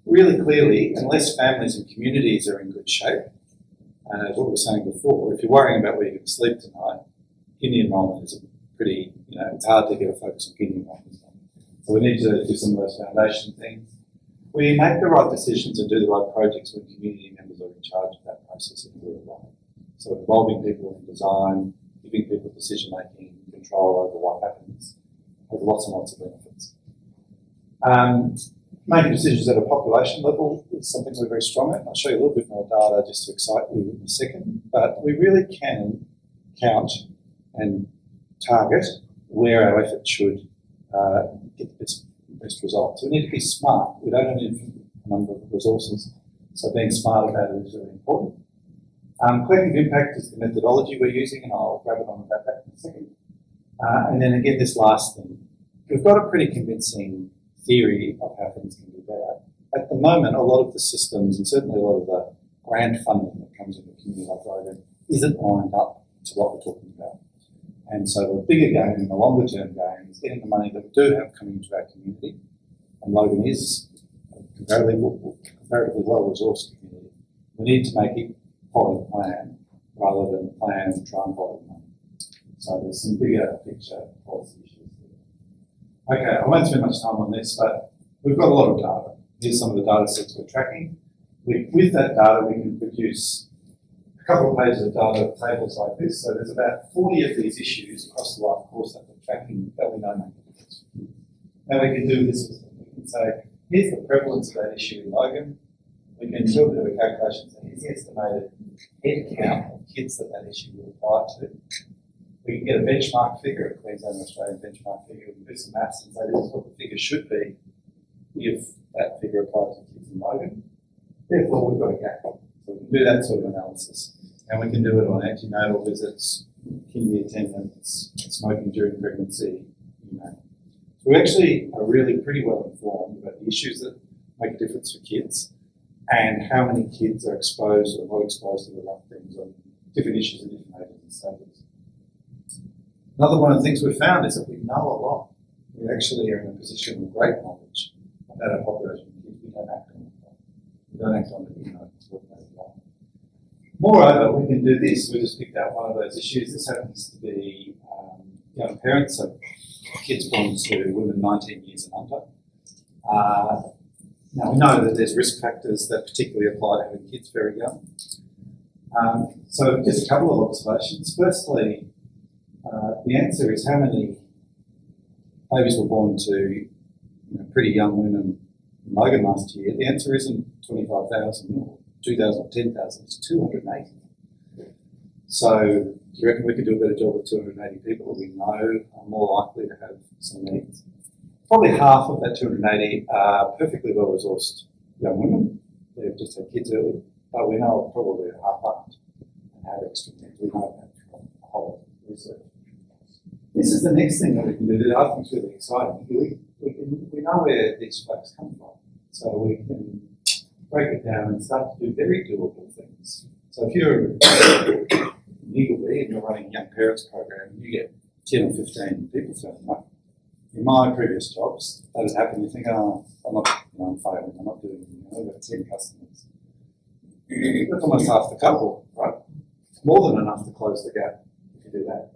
Really clearly, unless families and communities are in good shape, as what we were saying before, if you're worrying about where you're going to sleep tonight, kindy enrolment is pretty, it's hard to get a focus on kindy enrolment. So we need to do some of those foundation things. We make the right decisions and do the right projects when community members are in charge of that process in a real way. So involving people in design, giving people decision-making, control over what happens, has lots and lots of benefits. Making decisions at a population level is something we're very strong at. I'll show you a little bit more data just to excite you in a second, but we really can count and target where our effort should get the best results. We need to be smart. We don't have an infinite number of resources, so being smart about it is really important. Collective impact is the methodology we're using, and I'll grab it on about that in a second. And then again, this last thing. We've got a pretty convincing theory of how things can be better. At the the moment, a lot of the systems and certainly a lot of the grant funding that comes into a community like Logan isn't lined up to what we're talking about. And so the bigger game and the longer term game is getting the money that we do have coming into our community. And Logan is a comparatively well resourced community. We need to make it follow the plan rather than plan and try and follow the money. So there's some bigger picture policy issues there. Okay, I won't spend much time on this, but we've got a lot of data. Here's some of the data sets we're tracking. With that data, we can produce a couple of pages of data tables like this. So there's about 40 of these issues across the life course that we're tracking that we know make a difference. Now we can do this with them. We can say, here's the prevalence of that issue in Logan. We can do a bit of a calculation. So here's the estimated head count of kids that issue will apply to. We can get a benchmark figure, a Queensland Australian benchmark figure. We can do some maths and say this is what the figure should be if that figure applies to kids in Logan. Therefore, we've got a gap. So we can do that sort of analysis. And we can do it on antenatal visits, kindy attendance, smoking during pregnancy, you know. So we actually are really pretty well informed about the issues that make a difference for kids and how many kids are exposed or not exposed to the right things on different issues at different ages and stages. Another one of the things we've found is that we know a lot. We actually are in a position of great knowledge about our population of kids. We don't act on it. We don't act on it, you know, it's what they like. Moreover, we can do this. We just picked out one of those issues. This happens to be young parents, so kids born to women 19 years and under. Now, we know that there's risk factors that particularly apply to having kids very young. So just a couple of observations. Firstly, the answer is how many babies were born to pretty young women in Logan last year. The answer isn't 25,000 or 2,000 or 10,000, it's 280. So do you reckon we could do a better job with 280 people that we know are more likely to have some needs? Probably half of that 280 are perfectly well-resourced young women. They've just had kids early, but we know probably half aren't and have extra needs. We know that from a whole research. This is the next thing that we can do that I think is really exciting. We know where these folks come from, so we can break it down and start to do very doable things. So if you're legally and you're running a young parents program, you get 10 or 15 people turning up. In my previous jobs, that would happen. You think, oh, I'm failing, I'm not doing anything. I've got 10 customers. That's almost half the couple, right? More than enough to close the gap if you do that.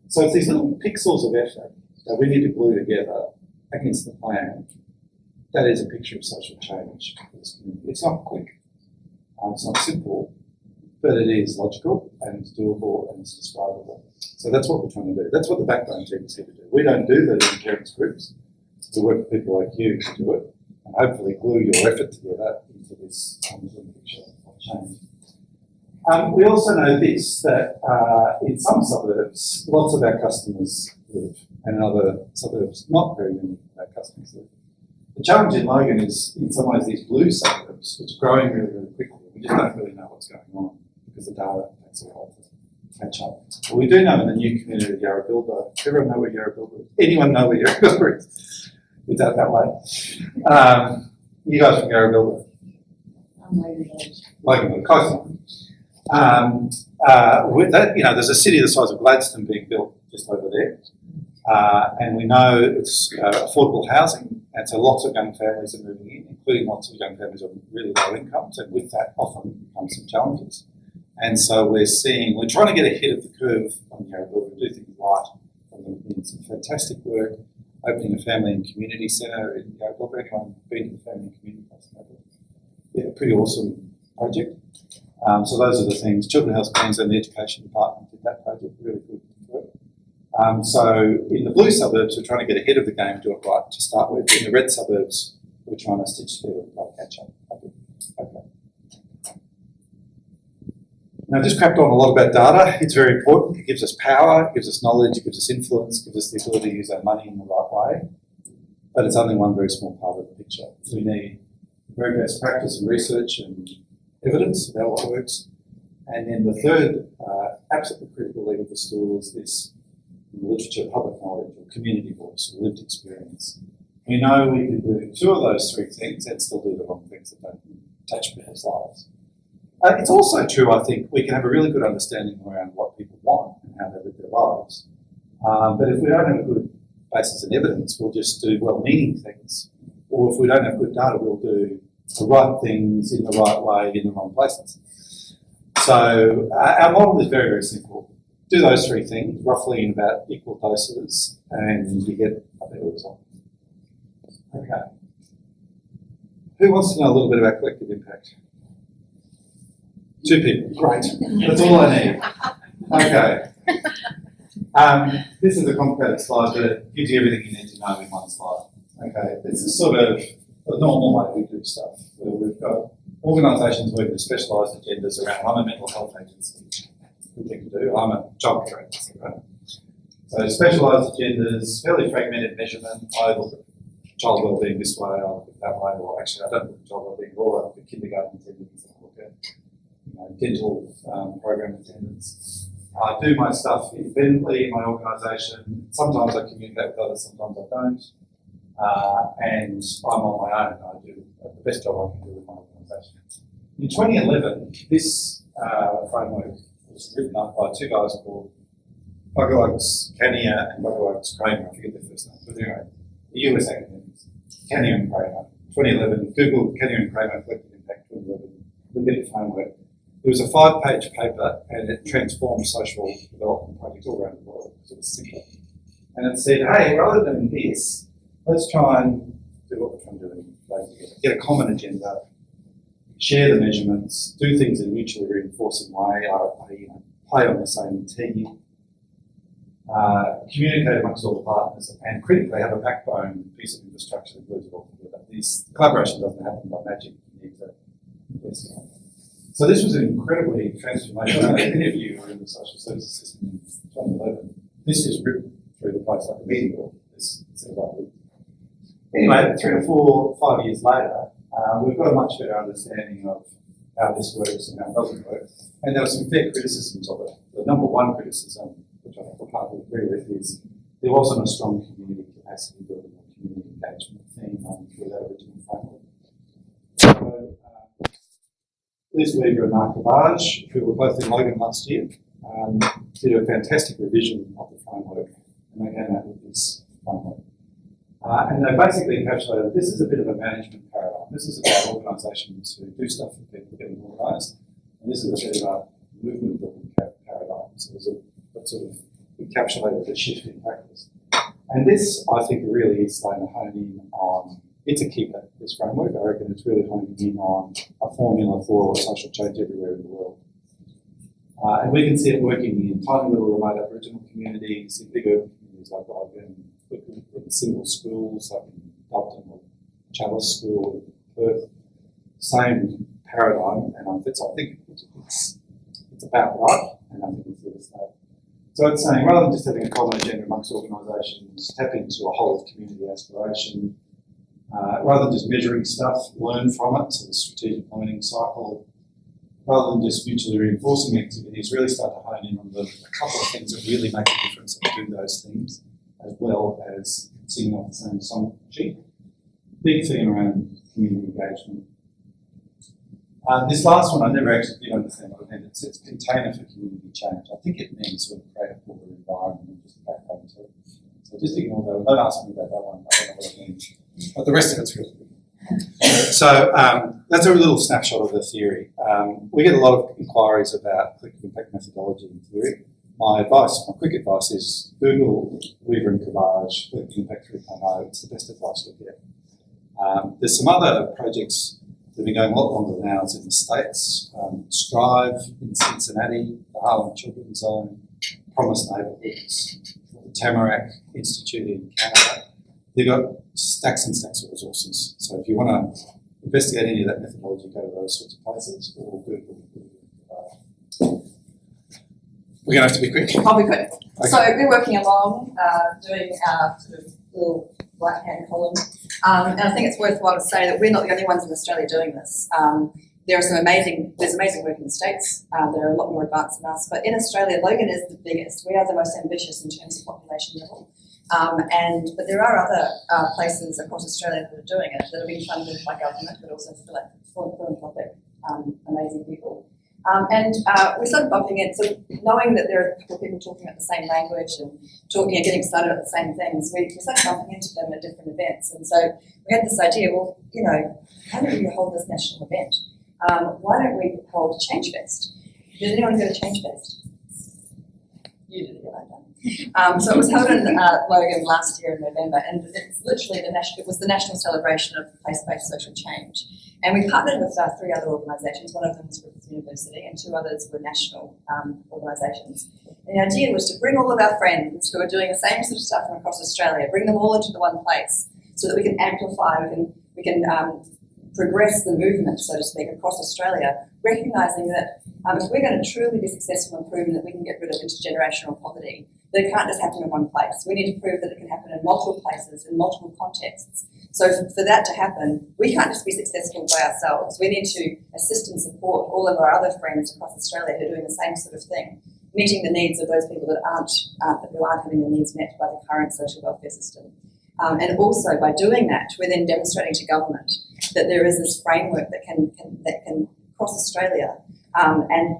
So it's these little pixels of effort that we need to glue together against the plan. That is a picture of social change for this community. It's not quick, it's not simple, but it is logical and it's doable and it's describable. So that's what we're trying to do. That's what the backbone team is here to do. We don't do the parents groups. We work with people like you to do it and hopefully glue your effort together into this picture of change. We also know this, that in some suburbs, lots of our customers live, and in other suburbs, not very many of our customers live. The challenge in Logan is, in some ways, these blue suburbs, which are growing really, really quickly. We just don't really know what's going on because the data takes a while to catch up. But we do know in the new community of Yarrabilda, everyone know where Yarrabilda is? Anyone know where Yarrabilda is? Is that way? You guys from Yarrabilda? Logan, close enough. With that, there's a city the size of Gladstone being built just over there, and we know it's affordable housing, and so lots of young families are moving in, including lots of young families on really low incomes, and with that often comes some challenges. And so we're trying to get ahead of the curve on Yarrabilda and do things right. We're doing some fantastic work, opening a family and community centre in Yarrabilda. Anyone been to the family and community centre? Yeah, pretty awesome project. So those are the things. Children's Health Queensland, the Education Department did that project, really good work. So in the blue suburbs, we're trying to get ahead of the game, do it right to start with. In the red suburbs, we're trying to stitch together and catch up. Okay. Now, I've just crapped on a lot about data. It's very important. It gives us power, it gives us knowledge, it gives us influence, it gives us the ability to use our money in the right way. But it's only one very small part of the picture. We need very best practice and research and evidence about what works. And then the third absolutely critical leg of the stool is this, in the literature, public knowledge or community voice or lived experience. We know we can do 2 of those 3 things and still do the wrong things that don't touch people's lives. It's also true, I think, we can have a really good understanding around what people want and how they live their lives. But if we don't have a good basis in evidence, we'll just do well-meaning things. Or if we don't have good data, we'll do the right things in the right way in the wrong places. So our model is very, very simple. Do those 3 things, roughly in about equal doses, and you get a better result. Okay. Who wants to know a little bit about collective impact? 2 people, great. That's all I need. Okay. This is a complicated slide, but it gives you everything you need to know in one slide. Okay, this is sort of the normal way we do stuff, where we've got organisations working with specialised agendas around, I'm a mental health agency, good thing to do, I'm a child care agency, right? So specialised agendas, fairly fragmented measurement, I look at child wellbeing this way, I look at that way, or actually I don't look at child wellbeing at all, I look at kindergarten attendance, I look at dental program attendance. I do my stuff independently in my organisation. Sometimes I communicate with others, sometimes I don't. And I'm on my own. I do the best job I can do with my organisation. In 2011, this framework was written up by 2 guys called Kania and Kramer. I forget their first name, but anyway, the US academics, Kania and Kramer. 2011, Google Kania and Kramer Collective Impact 2011. Look at the framework. It was a 5-page paper and it transformed social development projects all around the world because it was simple. And it said, hey, rather than this, let's try and do what we're trying to do together. Get a common agenda, share the measurements, do things in a mutually reinforcing way, play on the same team, communicate amongst all the partners, and critically have a backbone piece of infrastructure that glues it all together. This collaboration doesn't happen by magic. You need to invest in it. So this was an incredibly transformational. If any of you are in the social services system in 2011, this is written through the place like a meeting book. Anyway, 3 or 4, 5 years later, we've got a much better understanding of how this works and how it doesn't work. And there were some fair criticisms of it. The number 1 criticism, which I partly agree with, is there wasn't a strong community capacity building or community engagement theme through that original framework. So, Liz Weaver and Mark Gavage, who were both in Logan last year, did a fantastic revision of the framework, and they came out with this framework. And they basically encapsulated this is a bit of a management paradigm. This is about organisations who do stuff for people getting organised, and this is a bit about movement building paradigm. So it was that sort of encapsulated the shift in practice. And this, I think, really is starting to hone in on. It's a keeper, this framework. I reckon it's really honing in on a formula for social change everywhere in the world. And we can see it working in tiny little remote Aboriginal communities, in big urban communities like Logan, in single schools like in Dublin or Chalice School in Perth. Same paradigm, and I think it's about right, and I think it's here to stay. So it's saying rather than just having a common agenda amongst organisations, tap into a whole of community aspiration. Rather than just measuring stuff, learn from it, so the strategic learning cycle. Rather than just mutually reinforcing activities, really start to hone in on a couple of things that really make a difference and do those things, as well as singing off the same song sheet. Big theme around community engagement. This last one, I never actually did understand what it meant. It says container for community change. I think it means sort of create a broader environment and just backbone to it. So just ignore that. Don't ask me about that one. I don't know what it means. But the rest of it's really good. So that's a little snapshot of the theory. We get a lot of inquiries about collective impact methodology in theory. My quick advice is Google Weaver and Gavage, Collective Impact 3.0. It's the best advice you'll get. There's some other projects that have been going a lot longer now. It's in the States. Strive in Cincinnati, the Harlem Children's Zone, Promise Neighbourhoods, the Tamarack Institute in Canada. They've got stacks and stacks of resources. So if you want to investigate any of that methodology, go to those sorts of places or Google. We're going to have to be quick. I'll be quick. Okay. So we're working along, doing our sort of little right-hand column. And I think it's worthwhile to say that we're not the only ones in Australia doing this. There's amazing work in the States. They're a lot more advanced than us. But in Australia, Logan is the biggest. We are the most ambitious in terms of population level. But there are other places across Australia that are doing it, that are being funded by government, but also philanthropic, amazing people. We started bumping it, so knowing that there are a couple of people talking about the same language and talking and getting excited about the same things, we started bumping into them at different events. And so we had this idea, well, how do we hold this national event? Why don't we hold Change Fest? Did anyone go to Change Fest? You did, so it was held in Logan last year in November, and it's literally it was the national celebration of place-based social change. And we partnered with 3 other organisations. One of them was with the university, and 2 others were national organisations. And the idea was to bring all of our friends who are doing the same sort of stuff from across Australia, bring them all into the one place, so that we can amplify, we can progress the movement, so to speak, across Australia, recognising that if we're going to truly be successful in proving that we can get rid of intergenerational poverty, that it can't just happen in one place. We need to prove that it can happen in multiple places, in multiple contexts. So for that to happen, we can't just be successful by ourselves. We need to assist and support all of our other friends across Australia who are doing the same sort of thing, meeting the needs of those people that aren't having their needs met by the current social welfare system. And also by doing that, we're then demonstrating to government that there is this framework that can cross Australia and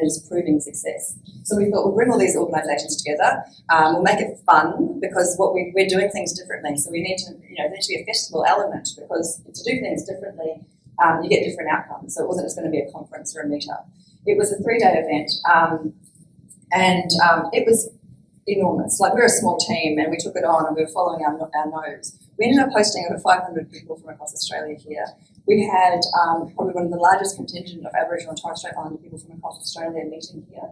is proving success. So we thought we'll bring all these organisations together. We'll make it fun because we're doing things differently. So we need to, there needs to be a festival element, because to do things differently, you get different outcomes. So it wasn't just going to be a conference or a meetup. It was a 3-day event, and it was enormous. Like, we're a small team, and we took it on, and we were following our nose. We ended up hosting over 500 people from across Australia here. We had probably one of the largest contingent of Aboriginal and Torres Strait Islander people from across Australia meeting here.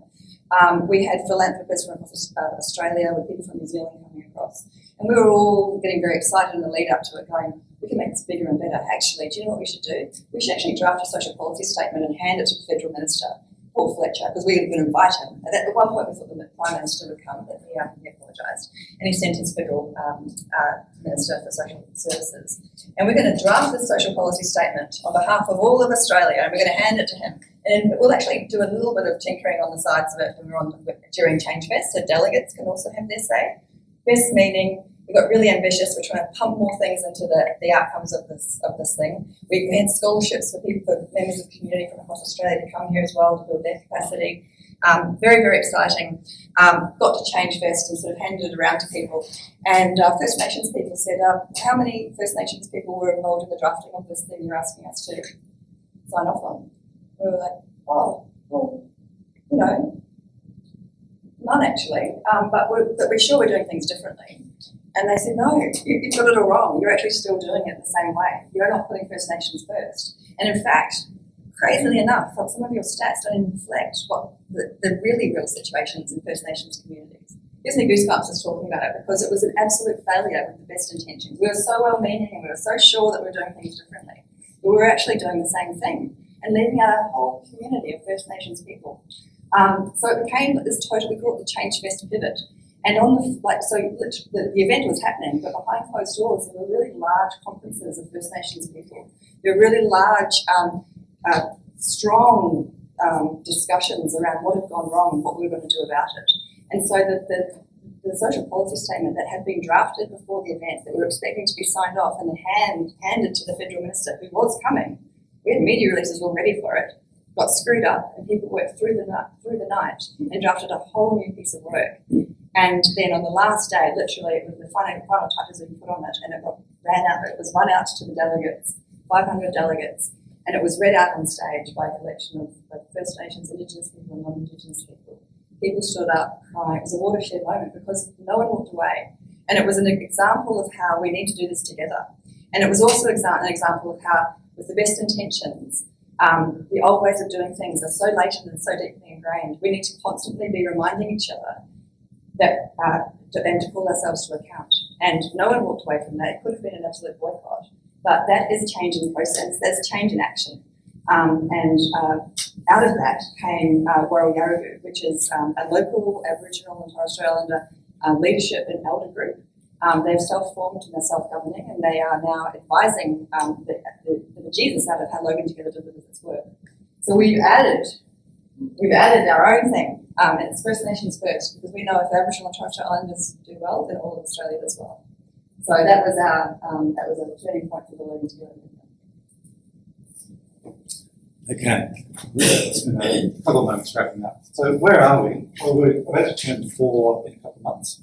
We had philanthropists from across Australia, with people from New Zealand coming across. And we were all getting very excited in the lead up to it, going, we can make this bigger and better. Actually, do you know what we should do? We should actually draft a social policy statement and hand it to the Federal Minister, Paul Fletcher, because we were going to invite him. And at one point we thought the Prime Minister would come, but he apologised. And he sent his Federal Minister for Social Services. And we're going to draft this social policy statement on behalf of all of Australia, and we're going to hand it to him. And we'll actually do a little bit of tinkering on the sides of it when during Change Fest, so delegates can also have their say. Best meeting. We got really ambitious. We're trying to pump more things into the outcomes of this thing. We had scholarships for members of the community from across Australia to come here as well to build their capacity. Very, very exciting. Got to Change Fest and sort of handed it around to people. And First Nations people said, how many First Nations people were involved in the drafting of this thing you're asking us to sign off on? We were like, oh, well, none actually. But we're sure we're doing things differently. And they said, no, you've got it all wrong. You're actually still doing it the same way. You're not putting First Nations first. And in fact, crazily enough, some of your stats don't even reflect what the really real situations in First Nations communities. It gives me goosebumps just talking about it, because it was an absolute failure with the best intentions. We were so well-meaning and we were so sure that we were doing things differently. But we were actually doing the same thing and leaving out a whole community of First Nations people. So it became this total, we call it the Change Fest pivot. And the event was happening, but behind closed doors, there were really large conferences of First Nations people. There were really large, strong discussions around what had gone wrong and what we were going to do about it. And so the social policy statement that had been drafted before the event, that we were expecting to be signed off and then handed to the Federal Minister, who was coming, we had media releases all ready for it, got screwed up, and people worked through the night and drafted a whole new piece of work. And then on the last day, literally, it was the final touches we put on it, and it was run out to the delegates, 500 delegates, and it was read out on stage by a collection of First Nations, Indigenous people and non-Indigenous people. People stood up crying. It was a watershed moment because no one walked away. And it was an example of how we need to do this together. And it was also an example of how, with the best intentions, the old ways of doing things are so latent and so deeply ingrained. We need to constantly be reminding each other that and to call ourselves to account. And no one walked away from that. It could have been an absolute boycott. But that is change in process. There's change in action. And out of that came Warrell Yarragu, which is a local Aboriginal and Torres Strait Islander leadership and elder group. They've self-formed and they're self-governing, and they are now advising the Jesus out of how Logan Together delivers its work. So we've added we've added our own thing, and it's First Nations first, because we know if Aboriginal and Torres Strait Islanders do well, then all of Australia does well. So that was a turning point for the Logan together. Okay, it's been a couple of moments wrapping up. So where are we? Well, we're about to turn 4 in a couple of months.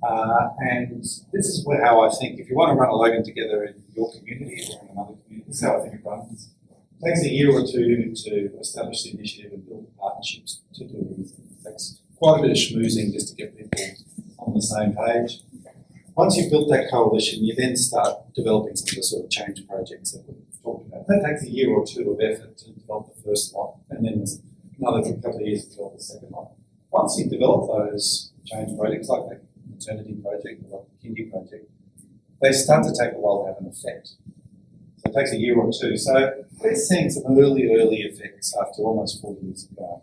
And this is how I think, if you want to run a Logan together in your community or in another community, this is how I think it runs. It takes a year or two to establish the initiative and build partnerships to do anything. It takes quite a bit of schmoozing just to get people on the same page. Once you've built that coalition, you then start developing some of the sort of change projects that we've talked about. That takes a year or two of effort to develop the first lot, and then there's another couple of years to develop the second lot. Once you develop those change projects, like the maternity project or like the kindy project, they start to take a while to have an effect. So it takes a year or two. So we're seeing some early effects after almost 4 years of going.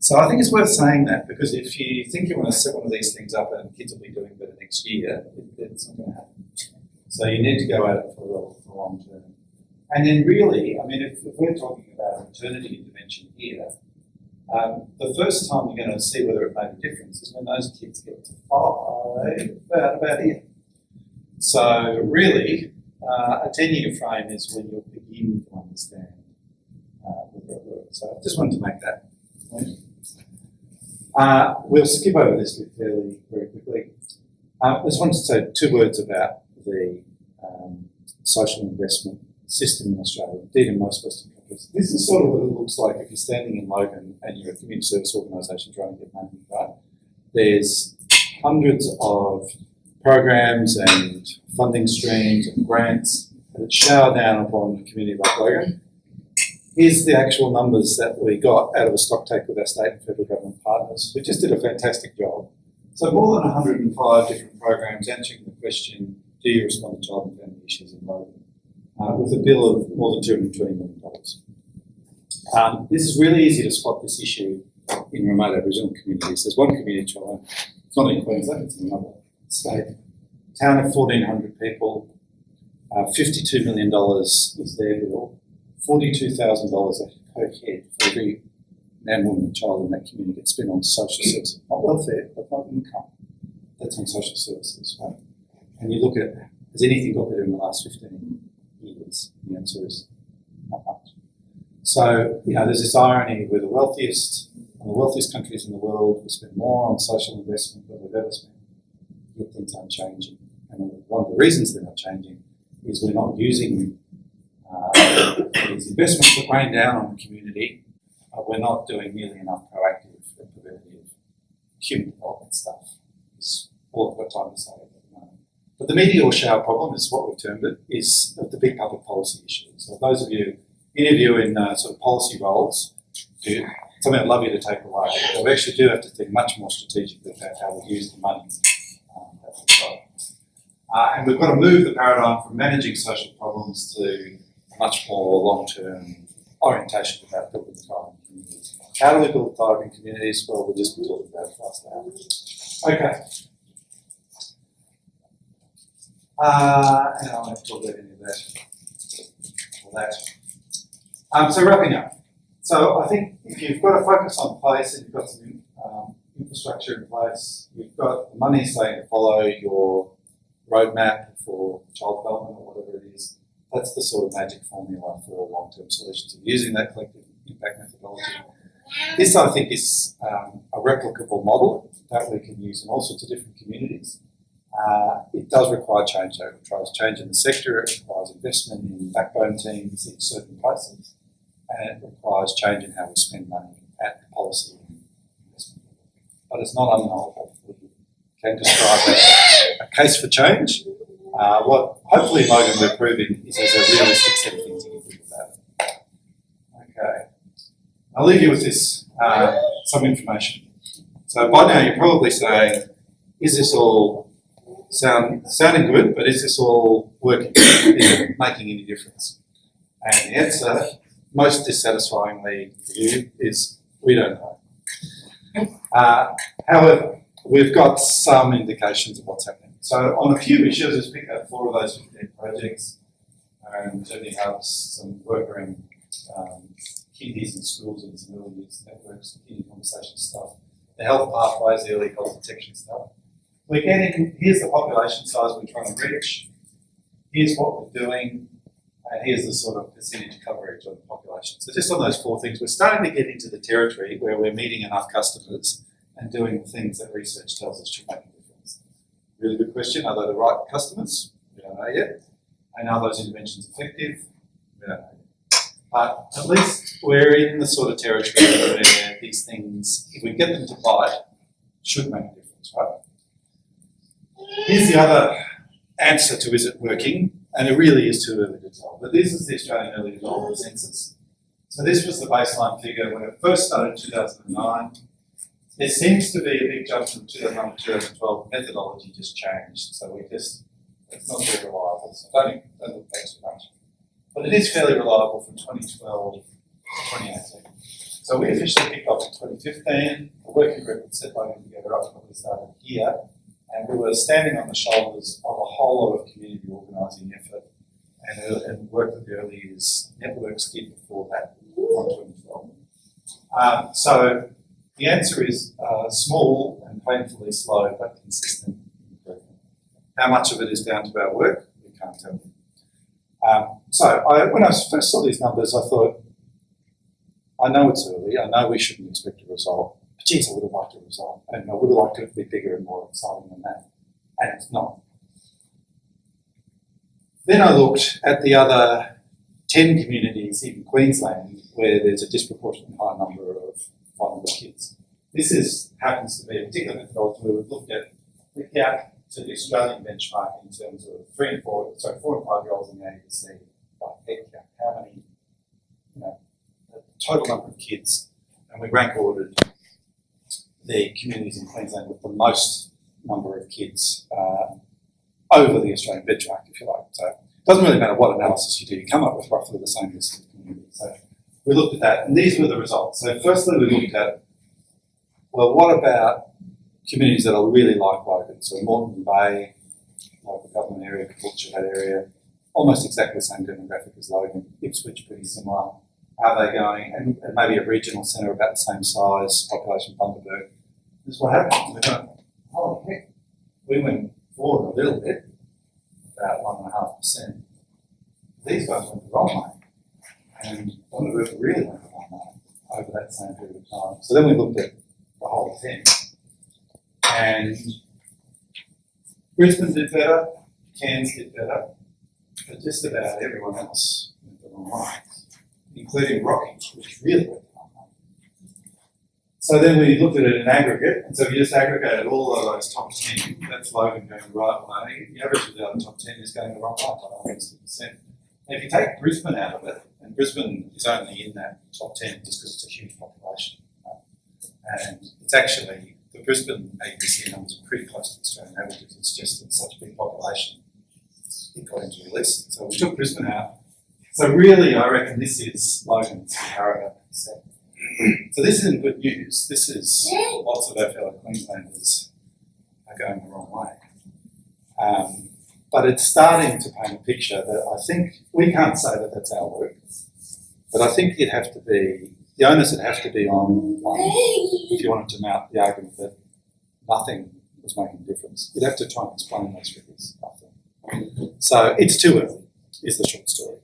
So I think it's worth saying that, because if you think you want to set one of these things up and kids will be doing better next year, it's not going to happen. So you need to go at it for the long term. And then really, I mean, if we're talking about a maternity intervention here, the first time you're going to see whether it made a difference is when those kids get to 5, about here. So really, a 10-year frame is when you'll begin to understand whether it works. So I just wanted to make that point. We'll skip over this very quickly. I just wanted to say 2 words about the social investment system in Australia, indeed in most Western countries. This is sort of what it looks like if you're standing in Logan and you're a community service organisation trying to get money, right? There's hundreds of programs and funding streams and grants that shower down upon a community like Logan. Here's the actual numbers that we got out of a stock take with our state and federal government partners, who just did a fantastic job. So more than 105 different programs answering the question, do you respond to child and family issues in Logan? With a bill of more than $220 million. This is really easy to spot this issue in remote Aboriginal communities. There's one community trial, it's not in Queensland, it's in another state. Town of 1,400 people, $52 million is their bill, $42,000 per head for every man, woman and child in that community gets spent on social services. Not welfare, but not income. That's on social services, right? And you look at, has anything got better in the last 15 years? The answer is not much. So, there's this irony where one of the wealthiest countries in the world, we spend more on social investment than we've ever spent, yet things aren't changing. And one of the reasons they're not changing is we're not using these investments that rain down on the community. We're not doing nearly enough proactive and preventative human development stuff. It's all I've got time to say at the moment. But the meteor shower problem is what we've termed it, is the big public policy issue. So those of you, any of you in sort of policy roles, something I'd love you to take away, but we actually do have to think much more strategically about how we use the money that we've got. And we've got to move the paradigm from managing social problems to a much more long-term orientation about building thriving communities. How do we build thriving communities? Well, we'll just be talking about it fast now. Okay. And I won't talk about any of that. So wrapping up. So I think if you've got a focus on place and you've got some infrastructure in place, you've got the money starting to follow your roadmap for child development or whatever it is, that's the sort of magic formula for long-term solutions. And using that collective impact methodology. This, I think, is a replicable model that we can use in all sorts of different communities. It does require change, though. It requires change in the sector, it requires investment in backbone teams in certain places, and it requires change in how we spend money at the policy and investment level. But it's not unknowable. We can describe a case for change. What hopefully, Logan, we're proving is there's a realistic set of things you can think about it. Okay. I'll leave you with this, some information. So by now you're probably saying, is this all sounding good, but is this all working? Is it making any difference? And the answer, most dissatisfyingly for you, is we don't know. However, we've got some indications of what's happening. So on a few issues, let's pick up 4 of those 15 projects, maternity hubs, some work around kiddies in schools and some early youth networks, kiddy conversation stuff, the health pathways, the early health detection stuff. We're getting, here's the population size we're trying to reach, here's what we're doing, and here's the sort of percentage coverage of the population. So just on those four things, we're starting to get into the territory where we're meeting enough customers and doing the things that research tells us should make a difference. Really good question. Are they the right customers? We don't know yet. And are those interventions effective? We don't know yet. But at least we're in the sort of territory where these things, if we get them to bite, should make a difference, right? Here's the other answer to is it working, and it really is too early to tell. But this is the Australian Early Development Census. So this was the baseline figure when it first started in 2009. There seems to be a big jump from 2009 to 2012. Methodology just changed, so it's not very reliable. So don't look back too much. But it is fairly reliable from 2012 to 2018. So we officially kicked off in 2015. The working group that set Logan together up when we started here. And we were standing on the shoulders of a whole lot of community organising effort and work that the early years networks did before that from 2012. So the answer is small and painfully slow but consistent improvement. How much of it is down to our work? We can't tell. When I first saw these numbers, I thought, I know it's early, I know we shouldn't expect a result. But geez, I would have liked a result, and I would have liked it to be bigger and more exciting than that, and it's not. Then I looked at the other 10 communities in Queensland where there's a disproportionately high number of vulnerable kids. This happens to be a particular methodology where we've looked at the gap to the Australian benchmark in terms of 4 and 5 year olds in the ADC by head count. How many, the total number of kids, and we rank ordered the communities in Queensland with the most number of kids over the Australian benchmark, if you like. So it doesn't really matter what analysis you do, you come up with roughly the same list of communities. So we looked at that, and these were the results. So firstly, we looked at, well, what about communities that are really like Logan? So Moreton Bay, local government area, Caboolture, that area, almost exactly the same demographic as Logan. Ipswich, pretty similar. How are they going? And maybe a regional centre about the same size, population, Bundaberg. This is what happened. We went, holy heck, we went forward a little bit, about 1.5%. These guys went the wrong way. And Bundaberg really went the wrong way over that same period of time. So then we looked at the whole thing. And Brisbane did better, Cairns did better, but just about everyone else went the wrong way, including Rocky, which really went the wrong way. So then we looked at it in aggregate, and so we just aggregated all of those top 10. That's Logan going the right way. The average of the other top 10 is going the wrong way by almost 2%. And if you take Brisbane out of it, and Brisbane is only in that top 10 just because it's a huge population, right? And it's actually, the Brisbane ABC numbers are pretty close to Australian averages. It's just that such a big population, it got into the list. So we took Brisbane out. So really, I reckon this is Logan's comparator set. So this isn't good news. This is lots of our fellow Queenslanders are going the wrong way. But it's starting to paint a picture that I think, we can't say that that's our work, but I think it'd have to be, the onus would have to be on one, if you wanted to mount the argument that nothing was making a difference. You'd have to try and explain those figures, I think. So it's too early, is the short story.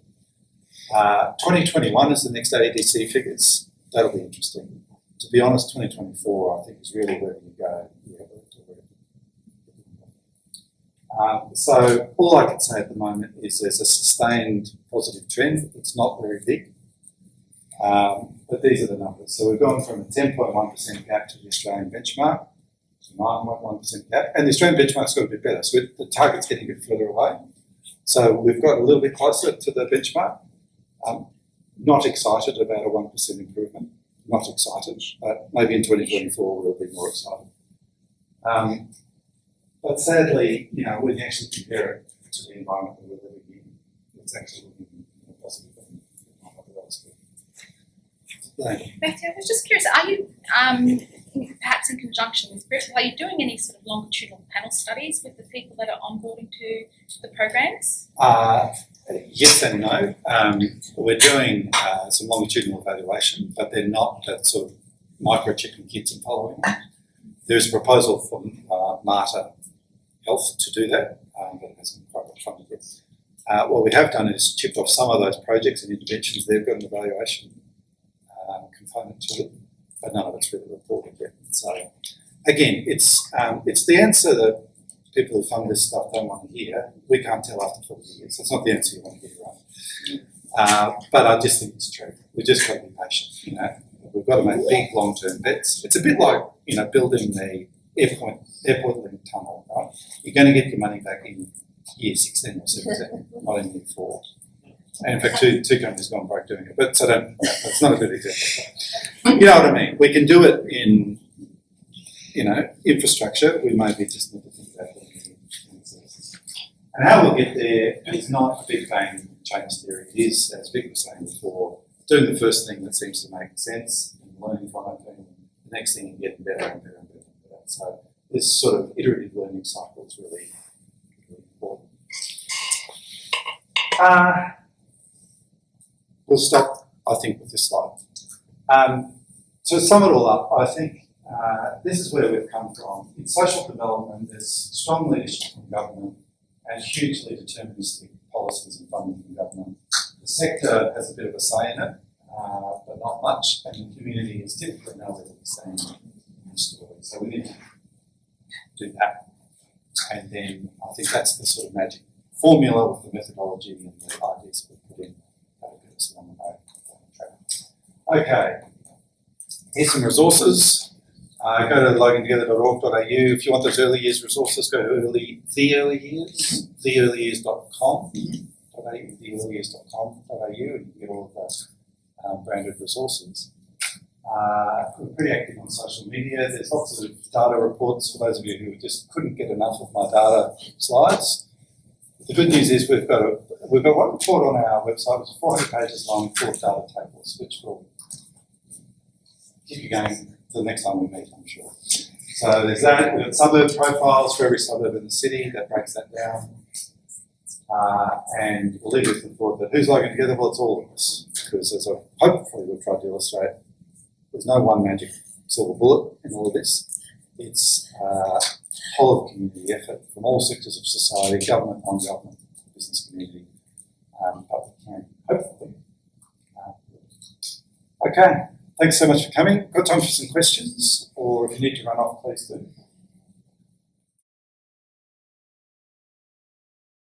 2021 is the next ADC figures. That'll be interesting. To be honest, 2024 I think is really where you go. So all I can say at the moment is there's a sustained positive trend. It's not very big, but these are the numbers. So we've gone from a 10.1% gap to the Australian benchmark, to 9.1% gap, and the Australian benchmark's got a bit better. So the target's getting a bit further away. So we've got a little bit closer to the benchmark. Not excited about a 1% improvement. Not excited. Maybe in 2024 we'll be more excited. But sadly, when you actually compare it to the environment that we're living in, it's actually looking positive. Matthew, I was just curious, are you, perhaps in conjunction with Brit, are you doing any sort of longitudinal panel studies with the people that are onboarding to the programs? Yes and no. We're doing some longitudinal evaluation, but they're not that sort of microchipping kids and following. There's a proposal from Marta Health to do that, but it hasn't quite got funded yet. What we have done is chipped off some of those projects and interventions. They've got an evaluation component to it, but none of it's really reported yet. So again, it's the answer that people who fund this stuff don't want to hear. We can't tell after 40 years. It's not the answer you want to hear, right? But I just think it's true. We just got to be patient. You know, we've got to make big long-term bets. It's a bit like building the airport link tunnel. Right? You're going to get your money back in year 16 or 17, not in year 4. And in fact, two companies gone broke doing it. But so that's not a good example. You know what I mean? We can do it in infrastructure. We maybe just need to think about it. And how we'll get there is not a big bang change theory. It is, as Vic was saying before, doing the first thing that seems to make sense and learning from it, and the next thing and getting better and better and better and better. So this sort of iterative learning cycle is really, really important. We'll stop, I think, with this slide. So to sum it all up, I think this is where we've come from. In social development, there's strong leadership from government and hugely deterministic policies and funding from government. The sector has a bit of a say in it, but not much, and the community is typically nowhere to be seen in the story. So we need to do that. And then I think that's the sort of magic formula with the methodology and the ideas we put in that'll get us along the way. Okay, here's some resources. Go to logantogether.org.au. If you want those early years resources, go to theearlyyears.com.au, theearlyyears.com.au, and you can get all of the branded resources. We're pretty active on social media. There's lots of data reports for those of you who just couldn't get enough of my data slides. The good news is we've got one report on our website. It's 400 pages long, full of data tables, which will keep you going the next time we meet, I'm sure. So there's that. We've got suburb profiles for every suburb in the city that breaks that down. And we'll leave with the thought that who's Logan together? Well, it's all of us. Because as I hopefully we've tried to illustrate, there's no one magic silver bullet in all of this. It's a whole of community effort from all sectors of society, government, non-government, business community, public can, hopefully. Okay. Thanks so much for coming. Got time for some questions, or if you need to run off, please do.